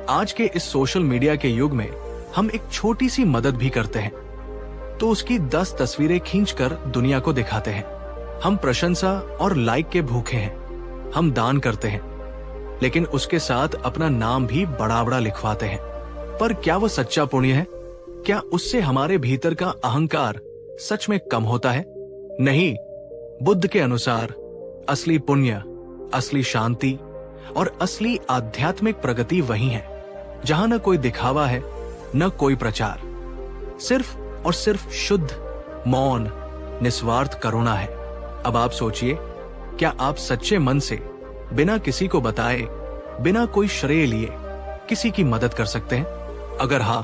आज के इस सोशल मीडिया के युग में हम एक छोटी सी मदद भी करते हैं तो उसकी 10 तस्वीरें खींचकर दुनिया को दिखाते हैं। हम प्रशंसा और लाइक के भूखे हैं। हम दान करते हैं, लेकिन उसके साथ अपना नाम भी बड़ा बड़ा लिखवाते हैं। पर क्या वो सच्चा पुण्य है? क्या उससे हमारे भीतर का अहंकार सच में कम होता है? नहीं। बुद्ध के अनुसार असली पुण्य, असली शांति और असली आध्यात्मिक प्रगति वही है जहां न कोई दिखावा है, न कोई प्रचार, सिर्फ और सिर्फ शुद्ध, मौन, निस्वार्थ करुणा है। अब आप सोचिए, क्या आप सच्चे मन से बिना किसी को बताए, बिना कोई श्रेय लिए किसी की मदद कर सकते हैं? अगर हाँ,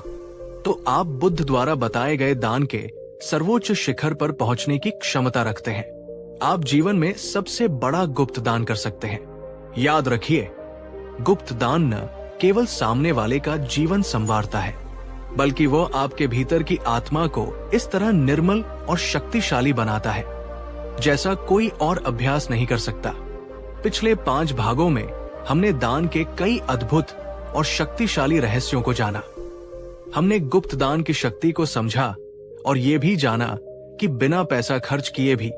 तो आप बुद्ध द्वारा बताए गए दान के सर्वोच्च शिखर पर पहुंचने की क्षमता रखते हैं। आप जीवन में सबसे बड़ा गुप्त दान कर सकते हैं। याद रखिए, गुप्त दान न केवल सामने वाले का जीवन संवारता है, बल्कि वो आपके भीतर की आत्मा को इस तरह निर्मल और शक्तिशाली बनाता है जैसा कोई और अभ्यास नहीं कर सकता। पिछले 5 भागों में हमने दान के कई अद्भुत और शक्तिशाली रहस्यों को जाना। हमने गुप्त दान की शक्ति को समझा और ये भी जाना कि बिना पैसा खर्च किए भी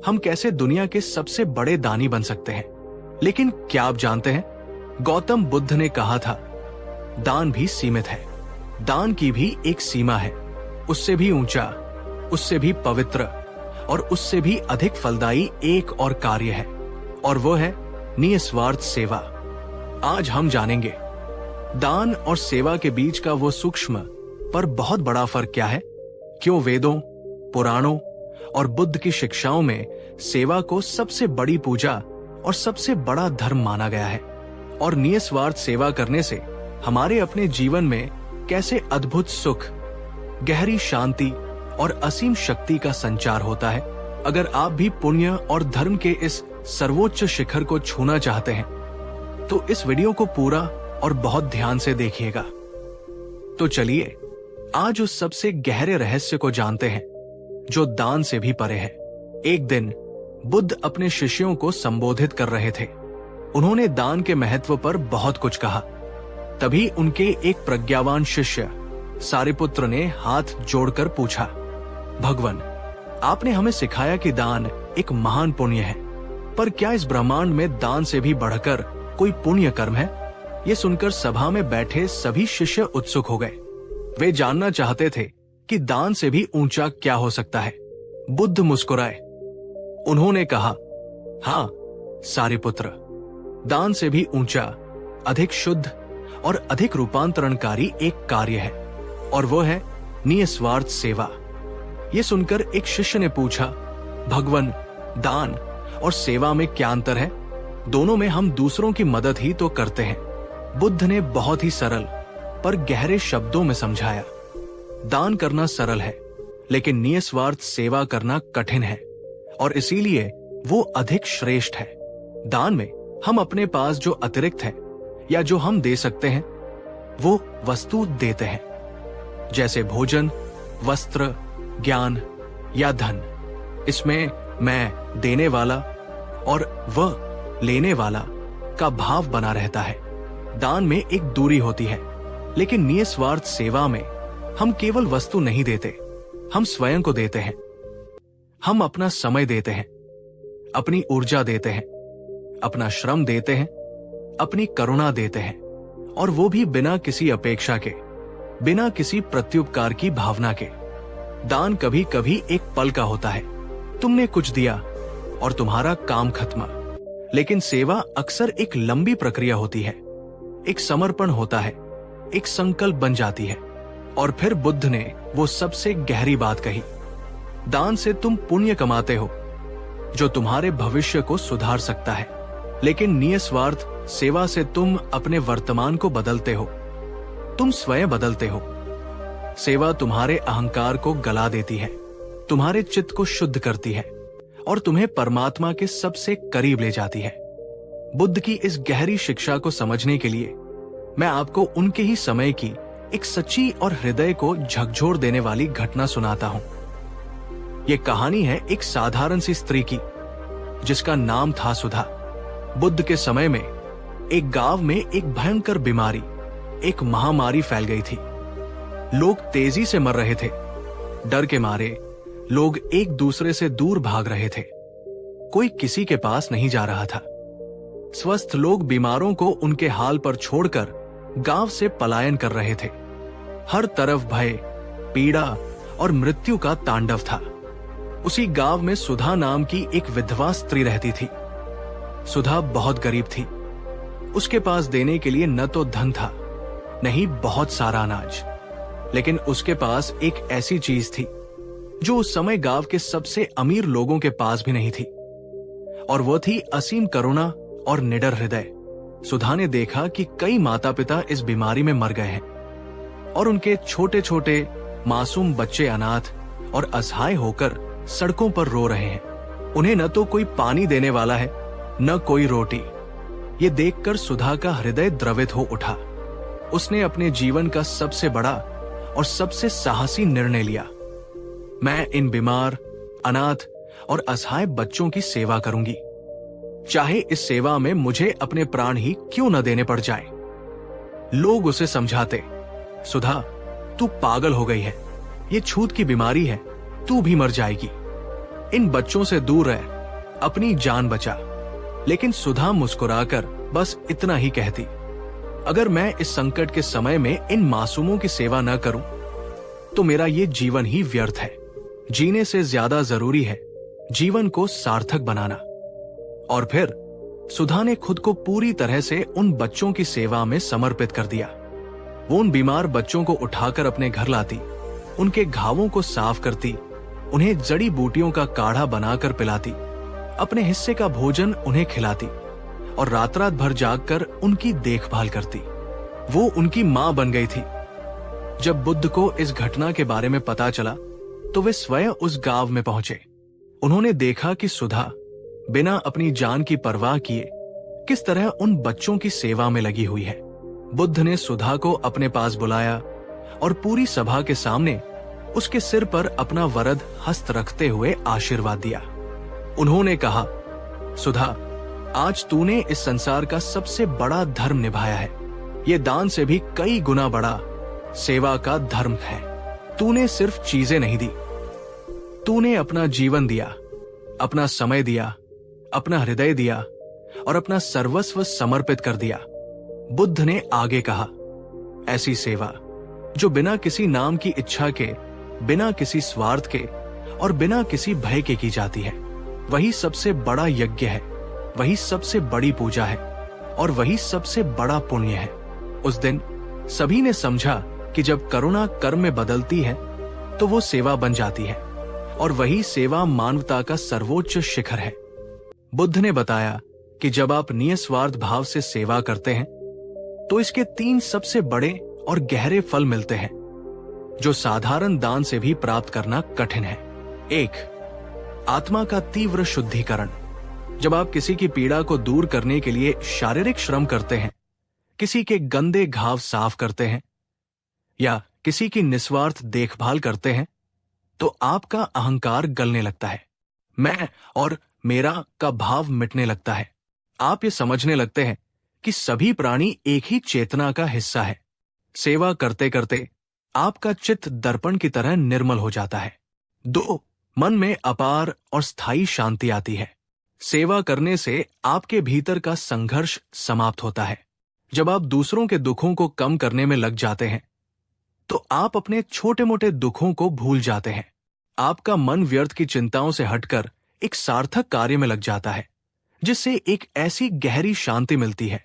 हम कैसे दुनिया के सबसे बड़े दानी बन सकते हैं। लेकिन क्या आप जानते हैं, गौतम बुद्ध ने कहा था, दान भी सीमित है, दान की भी एक सीमा है। उससे भी ऊंचा, उससे भी पवित्र और उससे भी अधिक फलदायी एक और कार्य है, और वो है निस्वार्थ सेवा। आज हम जानेंगे दान और सेवा के बीच का वो सूक्ष्म पर बहुत बड़ा फर्क क्या है, क्यों वेदों, पुराणों और बुद्ध की शिक्षाओं में सेवा को सबसे बड़ी पूजा और सबसे बड़ा धर्म माना गया है, और निस्वार्थ सेवा करने से हमारे अपने जीवन में कैसे अद्भुत सुख, गहरी शांति और असीम शक्ति का संचार होता है। अगर आप भी पुण्य और धर्म के इस सर्वोच्च शिखर को छूना चाहते हैं तो इस वीडियो को पूरा और बहुत ध्यान से देखिएगा। तो चलिए आज उस सबसे गहरे रहस्य को जानते हैं जो दान से भी परे है। एक दिन बुद्ध अपने शिष्यों को संबोधित कर रहे थे। उन्होंने दान के महत्व पर बहुत कुछ कहा। तभी उनके एक प्रज्ञावान शिष्य सारिपुत्र ने हाथ जोड़कर पूछा, भगवान, आपने हमें सिखाया कि दान एक महान पुण्य है, पर क्या इस ब्रह्मांड में दान से भी बढ़कर कोई पुण्य कर्म है? ये सुनकर सभा में बैठे सभी शिष्य उत्सुक हो गए। वे जानना चाहते थे कि दान से भी ऊंचा क्या हो सकता है। बुद्ध मुस्कुराए। उन्होंने कहा, हाँ सारिपुत्र, दान से भी ऊंचा, अधिक शुद्ध और अधिक रूपांतरणकारी एक कार्य है, और वो है निस्वार्थ सेवा। ये सुनकर एक शिष्य ने पूछा, भगवान, दान और सेवा में क्या अंतर है? दोनों में हम दूसरों की मदद ही तो करते हैं। बुद्ध ने बहुत ही सरल पर गहरे शब्दों में समझाया। दान करना सरल है, लेकिन निस्वार्थ सेवा करना कठिन है, और इसीलिए वो अधिक श्रेष्ठ है। दान में हम अपने पास जो अतिरिक्त है या जो हम दे सकते हैं, वो वस्तु देते हैं, जैसे भोजन, वस्त्र, ज्ञान या धन। इसमें मैं देने वाला और वह लेने वाला का भाव बना रहता है। दान में एक दूरी होती है, लेकिन निस्वार्थ सेवा में हम केवल वस्तु नहीं देते, हम स्वयं को देते हैं। हम अपना समय देते हैं, अपनी ऊर्जा देते हैं, अपना श्रम देते हैं, अपनी करुणा देते हैं, और वो भी बिना किसी अपेक्षा के, बिना किसी प्रत्युपकार की भावना के। दान कभी कभी एक पल का होता है, तुमने कुछ दिया और तुम्हारा काम खत्म। लेकिन सेवा अक्सर एक लंबी प्रक्रिया होती है, एक समर्पण होता है, एक संकल्प बन जाती है। और फिर बुद्ध ने वो सबसे गहरी बात कही, दान से तुम पुण्य कमाते हो जो तुम्हारे भविष्य को सुधार सकता है, लेकिन निस्वार्थ सेवा से तुम अपने वर्तमान को बदलते हो, तुम स्वयं बदलते हो। सेवा तुम्हारे अहंकार को गला देती है, तुम्हारे चित्त को शुद्ध करती है और तुम्हें परमात्मा के सबसे करीब ले जाती है। बुद्ध की इस गहरी शिक्षा को समझने के लिए मैं आपको उनके ही समय की एक सच्ची और हृदय को झकझोर देने वाली घटना सुनाता हूं। यह कहानी है एक साधारण सी स्त्री की, जिसका नाम था सुधा। बुद्ध के समय में एक गांव में एक भयंकर बीमारी, एक महामारी फैल गई थी। लोग तेजी से मर रहे थे। डर के मारे लोग एक दूसरे से दूर भाग रहे थे। कोई किसी के पास नहीं जा रहा था। स्वस्थ लोग बीमारों को उनके हाल पर छोड़कर गांव से पलायन कर रहे थे। हर तरफ भय, पीड़ा और मृत्यु का तांडव था। उसी गांव में सुधा नाम की एक विधवा स्त्री रहती थी। सुधा बहुत गरीब थी। उसके पास देने के लिए न तो धन था, न ही बहुत सारा अनाज, लेकिन उसके पास एक ऐसी चीज थी जो उस समय गांव के सबसे अमीर लोगों के पास भी नहीं थी, और वो थी असीम करुणा और निडर हृदय। सुधा ने देखा कि कई माता पिता इस बीमारी में मर गए हैं और उनके छोटे छोटे मासूम बच्चे अनाथ और असहाय होकर सड़कों पर रो रहे हैं। उन्हें न तो कोई पानी देने वाला है, न कोई रोटी। ये देखकर सुधा का हृदय द्रवित हो उठा। उसने अपने जीवन का सबसे बड़ा और सबसे साहसी निर्णय लिया। मैं इन बीमार, अनाथ और असहाय बच्चों की सेवा करूंगी, चाहे इस सेवा में मुझे अपने प्राण ही क्यों न देने पड़ जाए। लोग उसे समझाते, सुधा तू पागल हो गई है, ये छूत की बीमारी है, तू भी मर जाएगी। इन बच्चों से दूर रह, अपनी जान बचा। लेकिन सुधा मुस्कुराकर बस इतना ही कहती, अगर मैं इस संकट के समय में इन मासूमों की सेवा न करूं, तो मेरा ये जीवन ही व्यर्थ है। जीने से ज्यादा जरूरी है जीवन को सार्थक बनाना। और फिर सुधा ने खुद को पूरी तरह से उन बच्चों की सेवा में समर्पित कर दिया। वो उन बीमार बच्चों को उठाकर अपने घर लाती, उनके घावों को साफ करती, उन्हें जड़ी बूटियों का काढ़ा बनाकर पिलाती, अपने हिस्से का भोजन उन्हें खिलाती और रात रात भर जागकर उनकी देखभाल करती। वो उनकी मां बन गई थी। जब बुद्ध को इस घटना के बारे में पता चला तो वे स्वयं उस गांव में पहुंचे। उन्होंने देखा कि सुधा बिना अपनी जान की परवाह किए किस तरह उन बच्चों की सेवा में लगी हुई है। बुद्ध ने सुधा को अपने पास बुलाया और पूरी सभा के सामने उसके सिर पर अपना वरद हस्त रखते हुए आशीर्वाद दिया। उन्होंने कहा, सुधा, आज तूने इस संसार का सबसे बड़ा धर्म निभाया है। ये दान से भी कई गुना बड़ा सेवा का धर्म है। तूने सिर्फ चीजें नहीं दी, तूने अपना जीवन दिया, अपना समय दिया, अपना हृदय दिया और अपना सर्वस्व समर्पित कर दिया। बुद्ध ने आगे कहा, ऐसी सेवा जो बिना किसी नाम की इच्छा के, बिना किसी स्वार्थ के और बिना किसी भय के की जाती है, वही सबसे बड़ा यज्ञ है, वही सबसे बड़ी पूजा है और वही सबसे बड़ा पुण्य है। उस दिन सभी ने समझा कि जब करुणा कर्म में बदलती है तो वो सेवा बन जाती है और वही सेवा मानवता का सर्वोच्च शिखर है। बुद्ध ने बताया कि जब आप निस्वार्थ भाव से सेवा करते हैं तो इसके 3 सबसे बड़े और गहरे फल मिलते हैं जो साधारण दान से भी प्राप्त करना कठिन है। 1. आत्मा का तीव्र शुद्धिकरण। जब आप किसी की पीड़ा को दूर करने के लिए शारीरिक श्रम करते हैं, किसी के गंदे घाव साफ करते हैं या किसी की निस्वार्थ देखभाल करते हैं, तो आपका अहंकार गलने लगता है। मैं और मेरा का भाव मिटने लगता है। आप ये समझने लगते हैं कि सभी प्राणी एक ही चेतना का हिस्सा है। सेवा करते करते आपका चित्त दर्पण की तरह निर्मल हो जाता है। 2. मन में अपार और स्थायी शांति आती है। सेवा करने से आपके भीतर का संघर्ष समाप्त होता है। जब आप दूसरों के दुखों को कम करने में लग जाते हैं, तो आप अपने छोटे मोटे दुखों को भूल जाते हैं। आपका मन व्यर्थ की चिंताओं से हटकर एक सार्थक कार्य में लग जाता है, जिससे एक ऐसी गहरी शांति मिलती है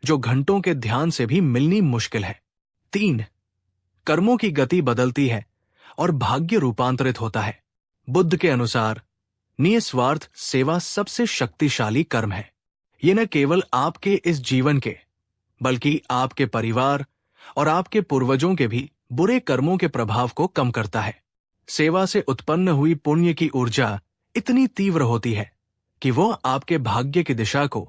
जो घंटों के ध्यान से भी मिलनी मुश्किल है। 3. कर्मों की गति बदलती है और भाग्य रूपांतरित होता है। बुद्ध के अनुसार निस्वार्थ सेवा सबसे शक्तिशाली कर्म है। ये न केवल आपके इस जीवन के, बल्कि आपके परिवार और आपके पूर्वजों के भी बुरे कर्मों के प्रभाव को कम करता है। सेवा से उत्पन्न हुई पुण्य की ऊर्जा इतनी तीव्र होती है कि वो आपके भाग्य की दिशा को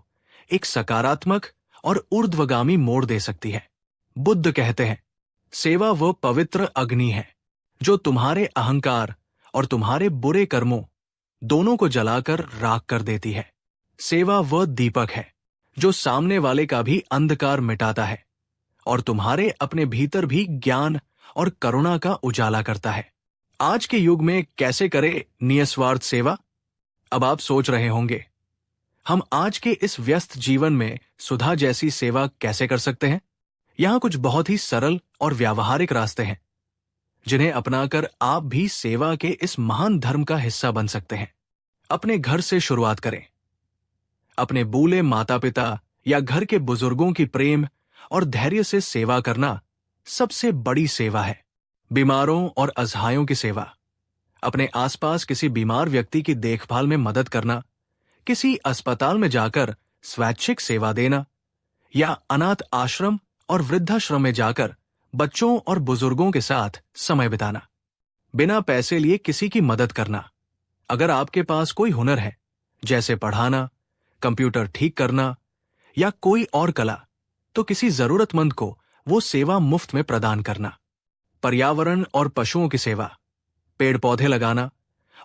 एक सकारात्मक और ऊर्ध्वगामी मोड़ दे सकती है। बुद्ध कहते हैं, सेवा वो पवित्र अग्नि है जो तुम्हारे अहंकार और तुम्हारे बुरे कर्मों दोनों को जलाकर राख कर देती है। सेवा वह दीपक है जो सामने वाले का भी अंधकार मिटाता है और तुम्हारे अपने भीतर भी ज्ञान और करुणा का उजाला करता है। आज के युग में कैसे करें निस्वार्थ सेवा? अब आप सोच रहे होंगे, हम आज के इस व्यस्त जीवन में सुधा जैसी सेवा कैसे कर सकते हैं? यहां कुछ बहुत ही सरल और व्यावहारिक रास्ते हैं जिन्हें अपनाकर आप भी सेवा के इस महान धर्म का हिस्सा बन सकते हैं। अपने घर से शुरुआत करें। अपने बूले माता पिता या घर के बुजुर्गों की प्रेम और धैर्य से सेवा करना सबसे बड़ी सेवा है। बीमारों और असहायों की सेवा। अपने आसपास किसी बीमार व्यक्ति की देखभाल में मदद करना, किसी अस्पताल में जाकर स्वैच्छिक सेवा देना या अनाथ आश्रम और वृद्धाश्रम में जाकर बच्चों और बुजुर्गों के साथ समय बिताना। बिना पैसे लिए किसी की मदद करना। अगर आपके पास कोई हुनर है, जैसे पढ़ाना, कंप्यूटर ठीक करना या कोई और कला, तो किसी जरूरतमंद को वो सेवा मुफ्त में प्रदान करना। पर्यावरण और पशुओं की सेवा। पेड़ पौधे लगाना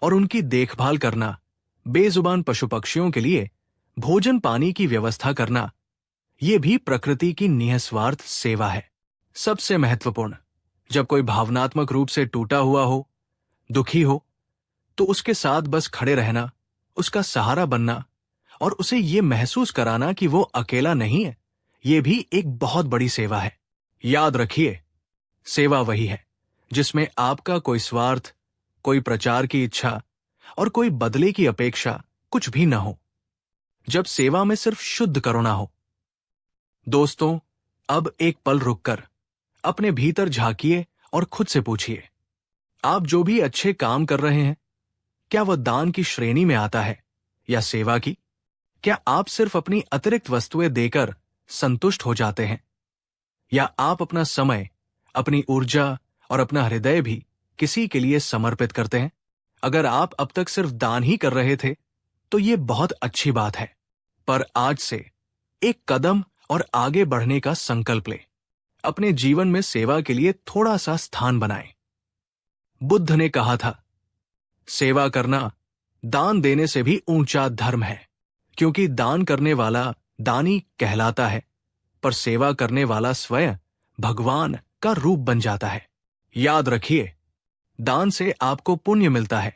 और उनकी देखभाल करना, बेजुबान पशु पक्षियों के लिए भोजन पानी की व्यवस्था करना, ये भी प्रकृति की निस्वार्थ सेवा है। सबसे महत्वपूर्ण, जब कोई भावनात्मक रूप से टूटा हुआ हो, दुखी हो, तो उसके साथ बस खड़े रहना, उसका सहारा बनना और उसे ये महसूस कराना कि वो अकेला नहीं है, ये भी एक बहुत बड़ी सेवा है। याद रखिए, सेवा वही है जिसमें आपका कोई स्वार्थ, कोई प्रचार की इच्छा और कोई बदले की अपेक्षा कुछ भी न हो। जब सेवा में सिर्फ शुद्ध करुणा हो। दोस्तों, अब एक पल रुककर अपने भीतर झांकिए और खुद से पूछिए, आप जो भी अच्छे काम कर रहे हैं, क्या वह दान की श्रेणी में आता है या सेवा की? क्या आप सिर्फ अपनी अतिरिक्त वस्तुएं देकर संतुष्ट हो जाते हैं, या आप अपना समय, अपनी ऊर्जा और अपना हृदय भी किसी के लिए समर्पित करते हैं? अगर आप अब तक सिर्फ दान ही कर रहे थे, तो ये बहुत अच्छी बात है, पर आज से एक कदम और आगे बढ़ने का संकल्प लें। अपने जीवन में सेवा के लिए थोड़ा सा स्थान बनाएं। बुद्ध ने कहा था, सेवा करना दान देने से भी ऊंचा धर्म है, क्योंकि दान करने वाला दानी कहलाता है, पर सेवा करने वाला स्वयं भगवान का रूप बन जाता है। याद रखिए, दान से आपको पुण्य मिलता है,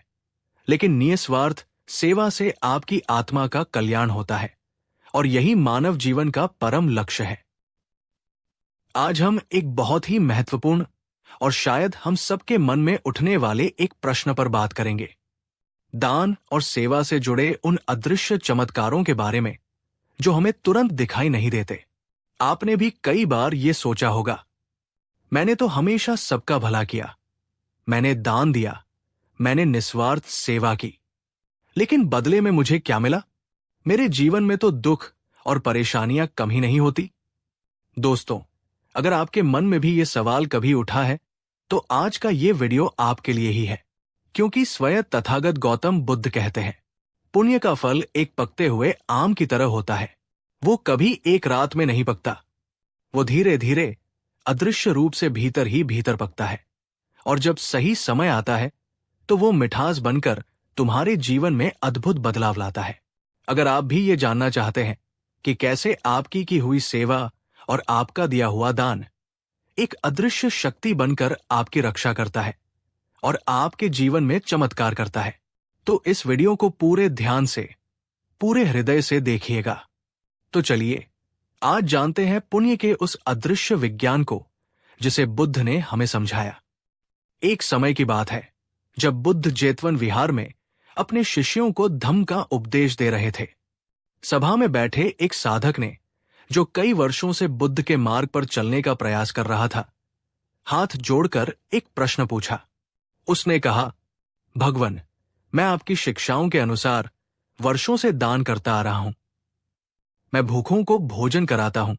लेकिन निस्वार्थ सेवा से आपकी आत्मा का कल्याण होता है, और यही मानव जीवन का परम लक्ष्य है। आज हम एक बहुत ही महत्वपूर्ण और शायद हम सबके मन में उठने वाले एक प्रश्न पर बात करेंगे। दान और सेवा से जुड़े उन अदृश्य चमत्कारों के बारे में जो हमें तुरंत दिखाई नहीं देते। आपने भी कई बार ये सोचा होगा, मैंने तो हमेशा सबका भला किया, मैंने दान दिया, मैंने निस्वार्थ सेवा की, लेकिन बदले में मुझे क्या मिला? मेरे जीवन में तो दुख और परेशानियां कम ही नहीं होती। दोस्तों, अगर आपके मन में भी ये सवाल कभी उठा है, तो आज का ये वीडियो आपके लिए ही है, क्योंकि स्वयं तथागत गौतम बुद्ध कहते हैं, पुण्य का फल एक पकते हुए आम की तरह होता है। वो कभी एक रात में नहीं पकता। वो धीरे धीरे अदृश्य रूप से भीतर ही भीतर पकता है, और जब सही समय आता है तो वो मिठास बनकर तुम्हारे जीवन में अद्भुत बदलाव लाता है। अगर आप भी ये जानना चाहते हैं कि कैसे आपकी की हुई सेवा और आपका दिया हुआ दान एक अदृश्य शक्ति बनकर आपकी रक्षा करता है और आपके जीवन में चमत्कार करता है, तो इस वीडियो को पूरे ध्यान से, पूरे हृदय से देखिएगा। तो चलिए आज जानते हैं पुण्य के उस अदृश्य विज्ञान को जिसे बुद्ध ने हमें समझाया। एक समय की बात है जब बुद्ध जेतवन विहार में अपने शिष्यों को धम्म का उपदेश दे रहे थे। सभा में बैठे एक साधक ने, जो कई वर्षों से बुद्ध के मार्ग पर चलने का प्रयास कर रहा था, हाथ जोड़कर एक प्रश्न पूछा। उसने कहा, भगवन, मैं आपकी शिक्षाओं के अनुसार वर्षों से दान करता आ रहा हूं। मैं भूखों को भोजन कराता हूं,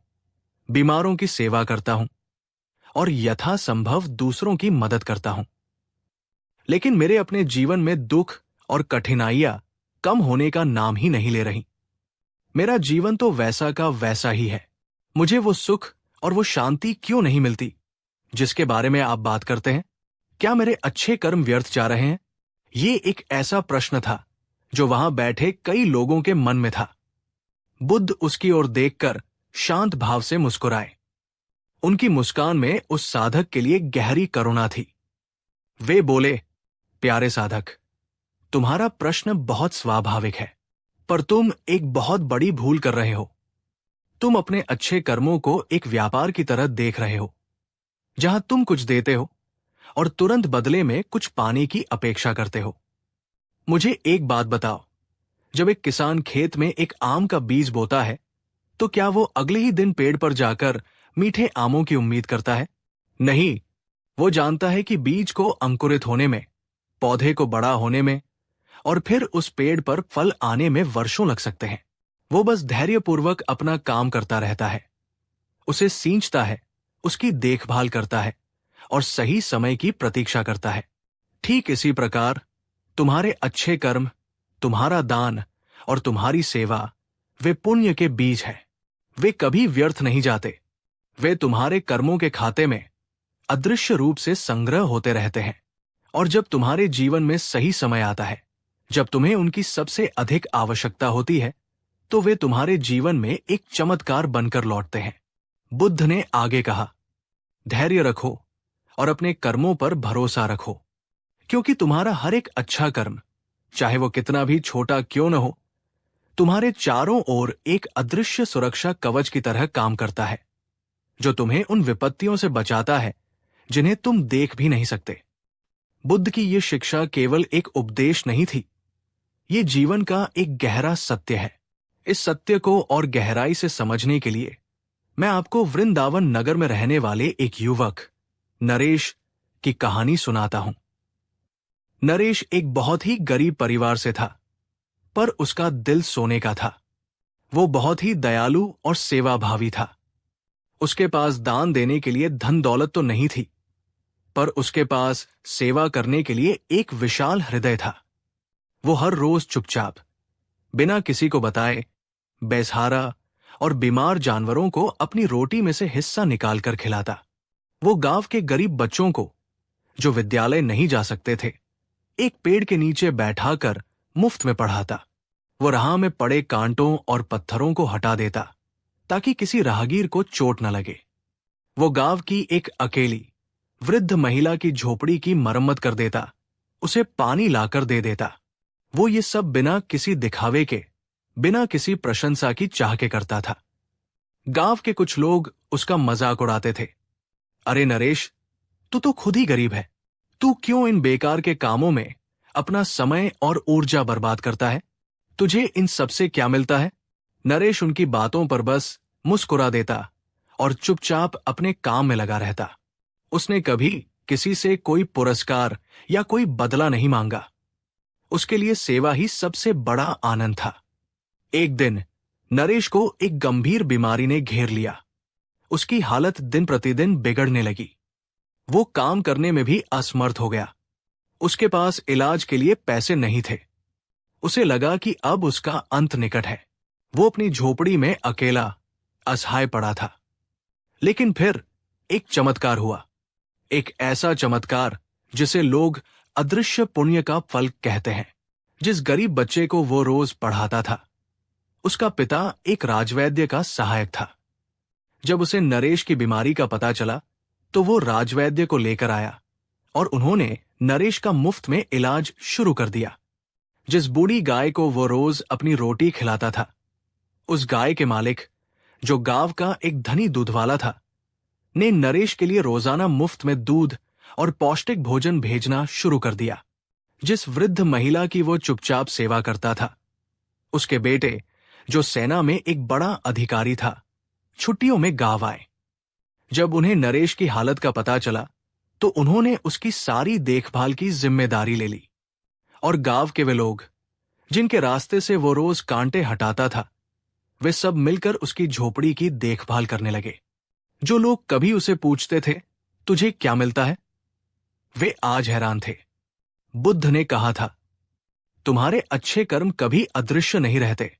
बीमारों की सेवा करता हूं और यथासंभव दूसरों की मदद करता हूं। लेकिन मेरे अपने जीवन में दुख और कठिनाइयां कम होने का नाम ही नहीं ले रही। मेरा जीवन तो वैसा का वैसा ही है। मुझे वो सुख और वो शांति क्यों नहीं मिलती जिसके बारे में आप बात करते हैं? क्या मेरे अच्छे कर्म व्यर्थ जा रहे हैं? ये एक ऐसा प्रश्न था जो वहां बैठे कई लोगों के मन में था। बुद्ध उसकी ओर देखकर शांत भाव से मुस्कुराए। उनकी मुस्कान में उस साधक के लिए गहरी करुणा थी। वे बोले, प्यारे साधक, तुम्हारा प्रश्न बहुत स्वाभाविक है, पर तुम एक बहुत बड़ी भूल कर रहे हो। तुम अपने अच्छे कर्मों को एक व्यापार की तरह देख रहे हो, जहां तुम कुछ देते हो और तुरंत बदले में कुछ पाने की अपेक्षा करते हो। मुझे एक बात बताओ, जब एक किसान खेत में एक आम का बीज बोता है, तो क्या वो अगले ही दिन पेड़ पर जाकर मीठे आमों की उम्मीद करता है? नहीं, वो जानता है कि बीज को अंकुरित होने में, पौधे को बड़ा होने में और फिर उस पेड़ पर फल आने में वर्षों लग सकते हैं। वो बस धैर्यपूर्वक अपना काम करता रहता है, उसे सींचता है, उसकी देखभाल करता है और सही समय की प्रतीक्षा करता है। ठीक इसी प्रकार तुम्हारे अच्छे कर्म, तुम्हारा दान और तुम्हारी सेवा वे पुण्य के बीज हैं। वे कभी व्यर्थ नहीं जाते। वे तुम्हारे कर्मों के खाते में अदृश्य रूप से संग्रह होते रहते हैं, और जब तुम्हारे जीवन में सही समय आता है, जब तुम्हें उनकी सबसे अधिक आवश्यकता होती है, तो वे तुम्हारे जीवन में एक चमत्कार बनकर लौटते हैं। बुद्ध ने आगे कहा, धैर्य रखो और अपने कर्मों पर भरोसा रखो, क्योंकि तुम्हारा हर एक अच्छा कर्म, चाहे वो कितना भी छोटा क्यों न हो, तुम्हारे चारों ओर एक अदृश्य सुरक्षा कवच की तरह काम करता है, जो तुम्हें उन विपत्तियों से बचाता है जिन्हें तुम देख भी नहीं सकते। बुद्ध की ये शिक्षा केवल एक उपदेश नहीं थी, ये जीवन का एक गहरा सत्य है। इस सत्य को और गहराई से समझने के लिए मैं आपको वृंदावन नगर में रहने वाले एक युवक नरेश की कहानी सुनाता हूं। नरेश एक बहुत ही गरीब परिवार से था, पर उसका दिल सोने का था। वो बहुत ही दयालु और सेवाभावी था। उसके पास दान देने के लिए धन दौलत तो नहीं थी, पर उसके पास सेवा करने के लिए एक विशाल हृदय था। वो हर रोज चुपचाप, बिना किसी को बताए, बेसहारा और बीमार जानवरों को अपनी रोटी में से हिस्सा निकालकर खिलाता। वो गांव के गरीब बच्चों को, जो विद्यालय नहीं जा सकते थे, एक पेड़ के नीचे बैठाकर मुफ्त में पढ़ाता। वो राह में पड़े कांटों और पत्थरों को हटा देता ताकि किसी राहगीर को चोट न लगे। वो गांव की एक अकेली वृद्ध महिला की झोपड़ी की मरम्मत कर देता, उसे पानी लाकर दे देता। वो ये सब बिना किसी दिखावे के, बिना किसी प्रशंसा की चाह के करता था। गांव के कुछ लोग उसका मजाक उड़ाते थे, अरे नरेश, तू तो खुद ही गरीब है, तू क्यों इन बेकार के कामों में अपना समय और ऊर्जा बर्बाद करता है? तुझे इन सबसे क्या मिलता है? नरेश उनकी बातों पर बस मुस्कुरा देता और चुपचाप अपने काम में लगा रहता। उसने कभी किसी से कोई पुरस्कार या कोई बदला नहीं मांगा। उसके लिए सेवा ही सबसे बड़ा आनंद था। एक दिन नरेश को एक गंभीर बीमारी ने घेर लिया। उसकी हालत दिन प्रतिदिन बिगड़ने लगी। वो काम करने में भी असमर्थ हो गया। उसके पास इलाज के लिए पैसे नहीं थे। उसे लगा कि अब उसका अंत निकट है। वो अपनी झोपड़ी में अकेला असहाय पड़ा था। लेकिन फिर एक चमत्कार हुआ, एक ऐसा चमत्कार जिसे लोग अदृश्य पुण्य का फल कहते हैं। जिस गरीब बच्चे को वो रोज पढ़ाता था, उसका पिता एक राजवैद्य का सहायक था। जब उसे नरेश की बीमारी का पता चला तो वो राजवैद्य को लेकर आया और उन्होंने नरेश का मुफ्त में इलाज शुरू कर दिया। जिस बूढ़ी गाय को वो रोज अपनी रोटी खिलाता था, उस गाय के मालिक, जो गांव का एक धनी दूध वाला था, ने नरेश के लिए रोजाना मुफ्त में दूध और पौष्टिक भोजन भेजना शुरू कर दिया। जिस वृद्ध महिला की वो चुपचाप सेवा करता था, उसके बेटे, जो सेना में एक बड़ा अधिकारी था, छुट्टियों में गांव आए। जब उन्हें नरेश की हालत का पता चला तो उन्होंने उसकी सारी देखभाल की जिम्मेदारी ले ली। और गांव के वे लोग, जिनके रास्ते से वो रोज कांटे हटाता था, वे सब मिलकर उसकी झोपड़ी की देखभाल करने लगे। जो लोग कभी उसे पूछते थे, तुझे क्या मिलता है, वे आज हैरान थे। बुद्ध ने कहा था, तुम्हारे अच्छे कर्म कभी अदृश्य नहीं रहते।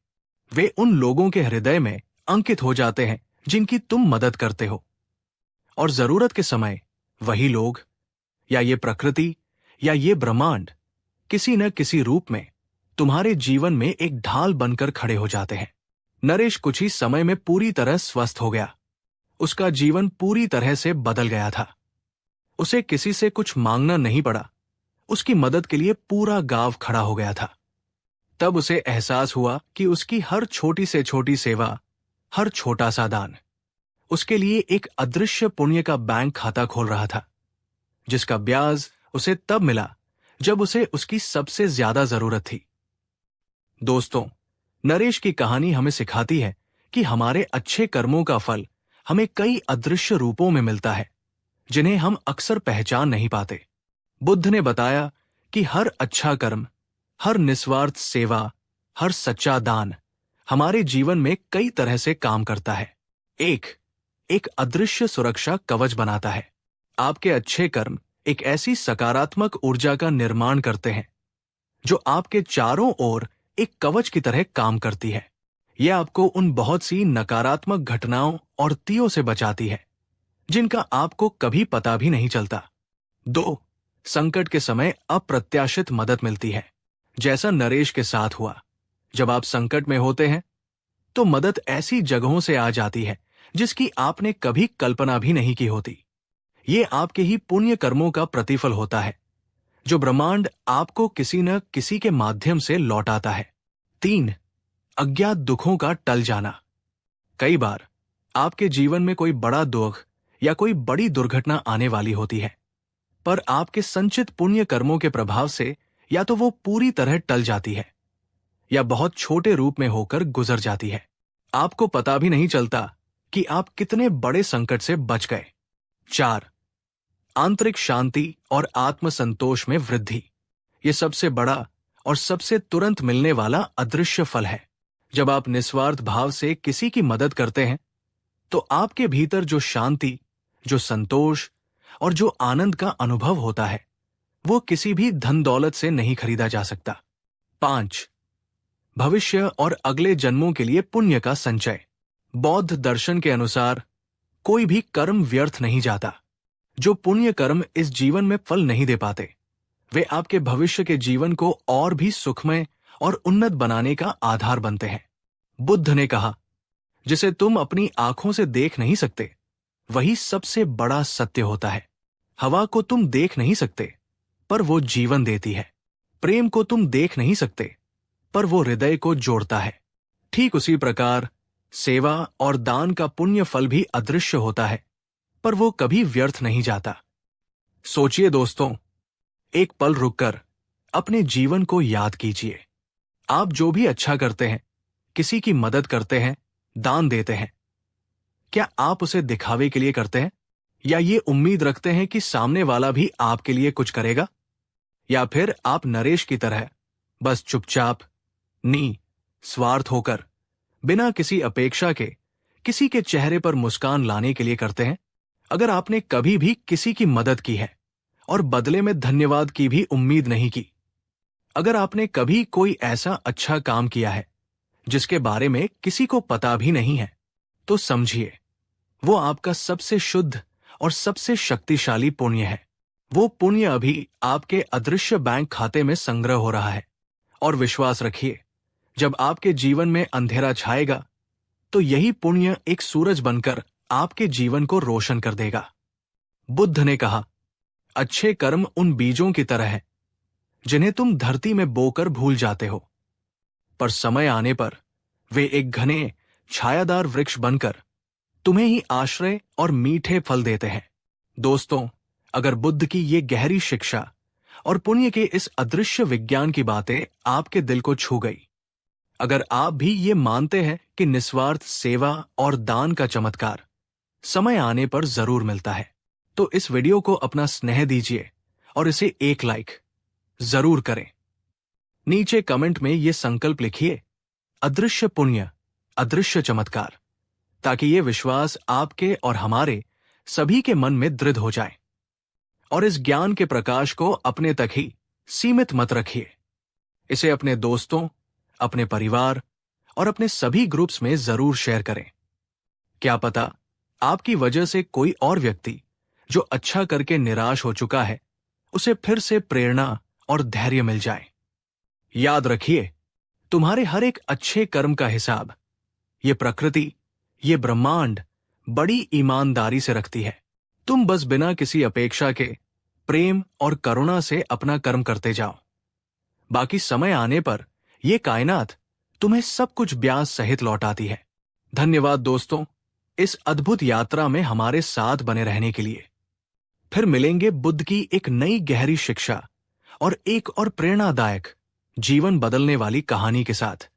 वे उन लोगों के हृदय में अंकित हो जाते हैं जिनकी तुम मदद करते हो। और जरूरत के समय वही लोग, या ये प्रकृति, या ये ब्रह्मांड, किसी न किसी रूप में तुम्हारे जीवन में एक ढाल बनकर खड़े हो जाते हैं। नरेश कुछ ही समय में पूरी तरह स्वस्थ हो गया। उसका जीवन पूरी तरह से बदल गया था। उसे किसी से कुछ मांगना नहीं पड़ा। उसकी मदद के लिए पूरा गांव खड़ा हो गया था। तब उसे एहसास हुआ कि उसकी हर छोटी से छोटी सेवा, हर छोटा सा दान, उसके लिए एक अदृश्य पुण्य का बैंक खाता खोल रहा था, जिसका ब्याज उसे तब मिला जब उसे उसकी सबसे ज्यादा जरूरत थी। दोस्तों, नरेश की कहानी हमें सिखाती है कि हमारे अच्छे कर्मों का फल हमें कई अदृश्य रूपों में मिलता है, जिन्हें हम अक्सर पहचान नहीं पाते। बुद्ध ने बताया कि हर अच्छा कर्म, हर निस्वार्थ सेवा, हर सच्चा दान हमारे जीवन में कई तरह से काम करता है। एक अदृश्य सुरक्षा कवच बनाता है। आपके अच्छे कर्म एक ऐसी सकारात्मक ऊर्जा का निर्माण करते हैं जो आपके चारों ओर एक कवच की तरह काम करती है। यह आपको उन बहुत सी नकारात्मक घटनाओं और तीयों से बचाती है जिनका आपको कभी पता भी नहीं चलता। 2. संकट के समय अप्रत्याशित मदद मिलती है। जैसा नरेश के साथ हुआ, जब आप संकट में होते हैं तो मदद ऐसी जगहों से आ जाती है जिसकी आपने कभी कल्पना भी नहीं की होती। ये आपके ही पुण्य कर्मों का प्रतिफल होता है जो ब्रह्मांड आपको किसी न किसी के माध्यम से लौटाता है। 3. अज्ञात दुखों का टल जाना। कई बार आपके जीवन में कोई बड़ा दुख या कोई बड़ी दुर्घटना आने वाली होती है, पर आपके संचित पुण्य कर्मों के प्रभाव से या तो वो पूरी तरह टल जाती है या बहुत छोटे रूप में होकर गुजर जाती है। आपको पता भी नहीं चलता कि आप कितने बड़े संकट से बच गए। 4. आंतरिक शांति और आत्मसंतोष में वृद्धि। ये सबसे बड़ा और सबसे तुरंत मिलने वाला अदृश्य फल है। जब आप निस्वार्थ भाव से किसी की मदद करते हैं तो आपके भीतर जो शांति, जो संतोष और जो आनंद का अनुभव होता है, वो किसी भी धन दौलत से नहीं खरीदा जा सकता। 5. भविष्य और अगले जन्मों के लिए पुण्य का संचय। बौद्ध दर्शन के अनुसार कोई भी कर्म व्यर्थ नहीं जाता। जो पुण्य कर्म इस जीवन में फल नहीं दे पाते, वे आपके भविष्य के जीवन को और भी सुखमय और उन्नत बनाने का आधार बनते हैं। बुद्ध ने कहा, जिसे तुम अपनी आंखों से देख नहीं सकते, वही सबसे बड़ा सत्य होता है। हवा को तुम देख नहीं सकते, पर वो जीवन देती है। प्रेम को तुम देख नहीं सकते, पर वो हृदय को जोड़ता है। ठीक उसी प्रकार सेवा और दान का पुण्य फल भी अदृश्य होता है, पर वो कभी व्यर्थ नहीं जाता। सोचिए दोस्तों, एक पल रुककर अपने जीवन को याद कीजिए। आप जो भी अच्छा करते हैं, किसी की मदद करते हैं, दान देते हैं, क्या आप उसे दिखावे के लिए करते हैं, या ये उम्मीद रखते हैं कि सामने वाला भी आपके लिए कुछ करेगा? या फिर आप नरेश की तरह बस चुपचाप, स्वार्थ होकर, बिना किसी अपेक्षा के किसी के चेहरे पर मुस्कान लाने के लिए करते हैं। अगर आपने कभी भी किसी की मदद की है और बदले में धन्यवाद की भी उम्मीद नहीं की, अगर आपने कभी कोई ऐसा अच्छा काम किया है जिसके बारे में किसी को पता भी नहीं है, तो समझिए वो आपका सबसे शुद्ध और सबसे शक्तिशाली पुण्य है। वो पुण्य अभी आपके अदृश्य बैंक खाते में संग्रह हो रहा है। और विश्वास रखिए, जब आपके जीवन में अंधेरा छाएगा तो यही पुण्य एक सूरज बनकर आपके जीवन को रोशन कर देगा। बुद्ध ने कहा, अच्छे कर्म उन बीजों की तरह है जिन्हें तुम धरती में बोकर भूल जाते हो, पर समय आने पर वे एक घने छायादार वृक्ष बनकर तुम्हें ही आश्रय और मीठे फल देते हैं। दोस्तों, अगर बुद्ध की ये गहरी शिक्षा और पुण्य के इस अदृश्य विज्ञान की बातें आपके दिल को छू गई, अगर आप भी ये मानते हैं कि निस्वार्थ सेवा और दान का चमत्कार समय आने पर जरूर मिलता है, तो इस वीडियो को अपना स्नेह दीजिए और इसे एक लाइक जरूर करें। नीचे कमेंट में ये संकल्प लिखिए, अदृश्य पुण्य, अदृश्य चमत्कार, ताकि ये विश्वास आपके और हमारे सभी के मन में दृढ़ हो जाए। और इस ज्ञान के प्रकाश को अपने तक ही सीमित मत रखिए। इसे अपने दोस्तों, अपने परिवार और अपने सभी ग्रुप्स में जरूर शेयर करें। क्या पता आपकी वजह से कोई और व्यक्ति जो अच्छा करके निराश हो चुका है, उसे फिर से प्रेरणा और धैर्य मिल जाए। याद रखिए, तुम्हारे हर एक अच्छे कर्म का हिसाब ये प्रकृति, ये ब्रह्मांड बड़ी ईमानदारी से रखती है। तुम बस बिना किसी अपेक्षा के प्रेम और करुणा से अपना कर्म करते जाओ। बाकी समय आने पर यह कायनात तुम्हें सब कुछ ब्याज सहित लौटाती है। धन्यवाद दोस्तों, इस अद्भुत यात्रा में हमारे साथ बने रहने के लिए। फिर मिलेंगे बुद्ध की एक नई गहरी शिक्षा और एक और प्रेरणादायक जीवन बदलने वाली कहानी के साथ।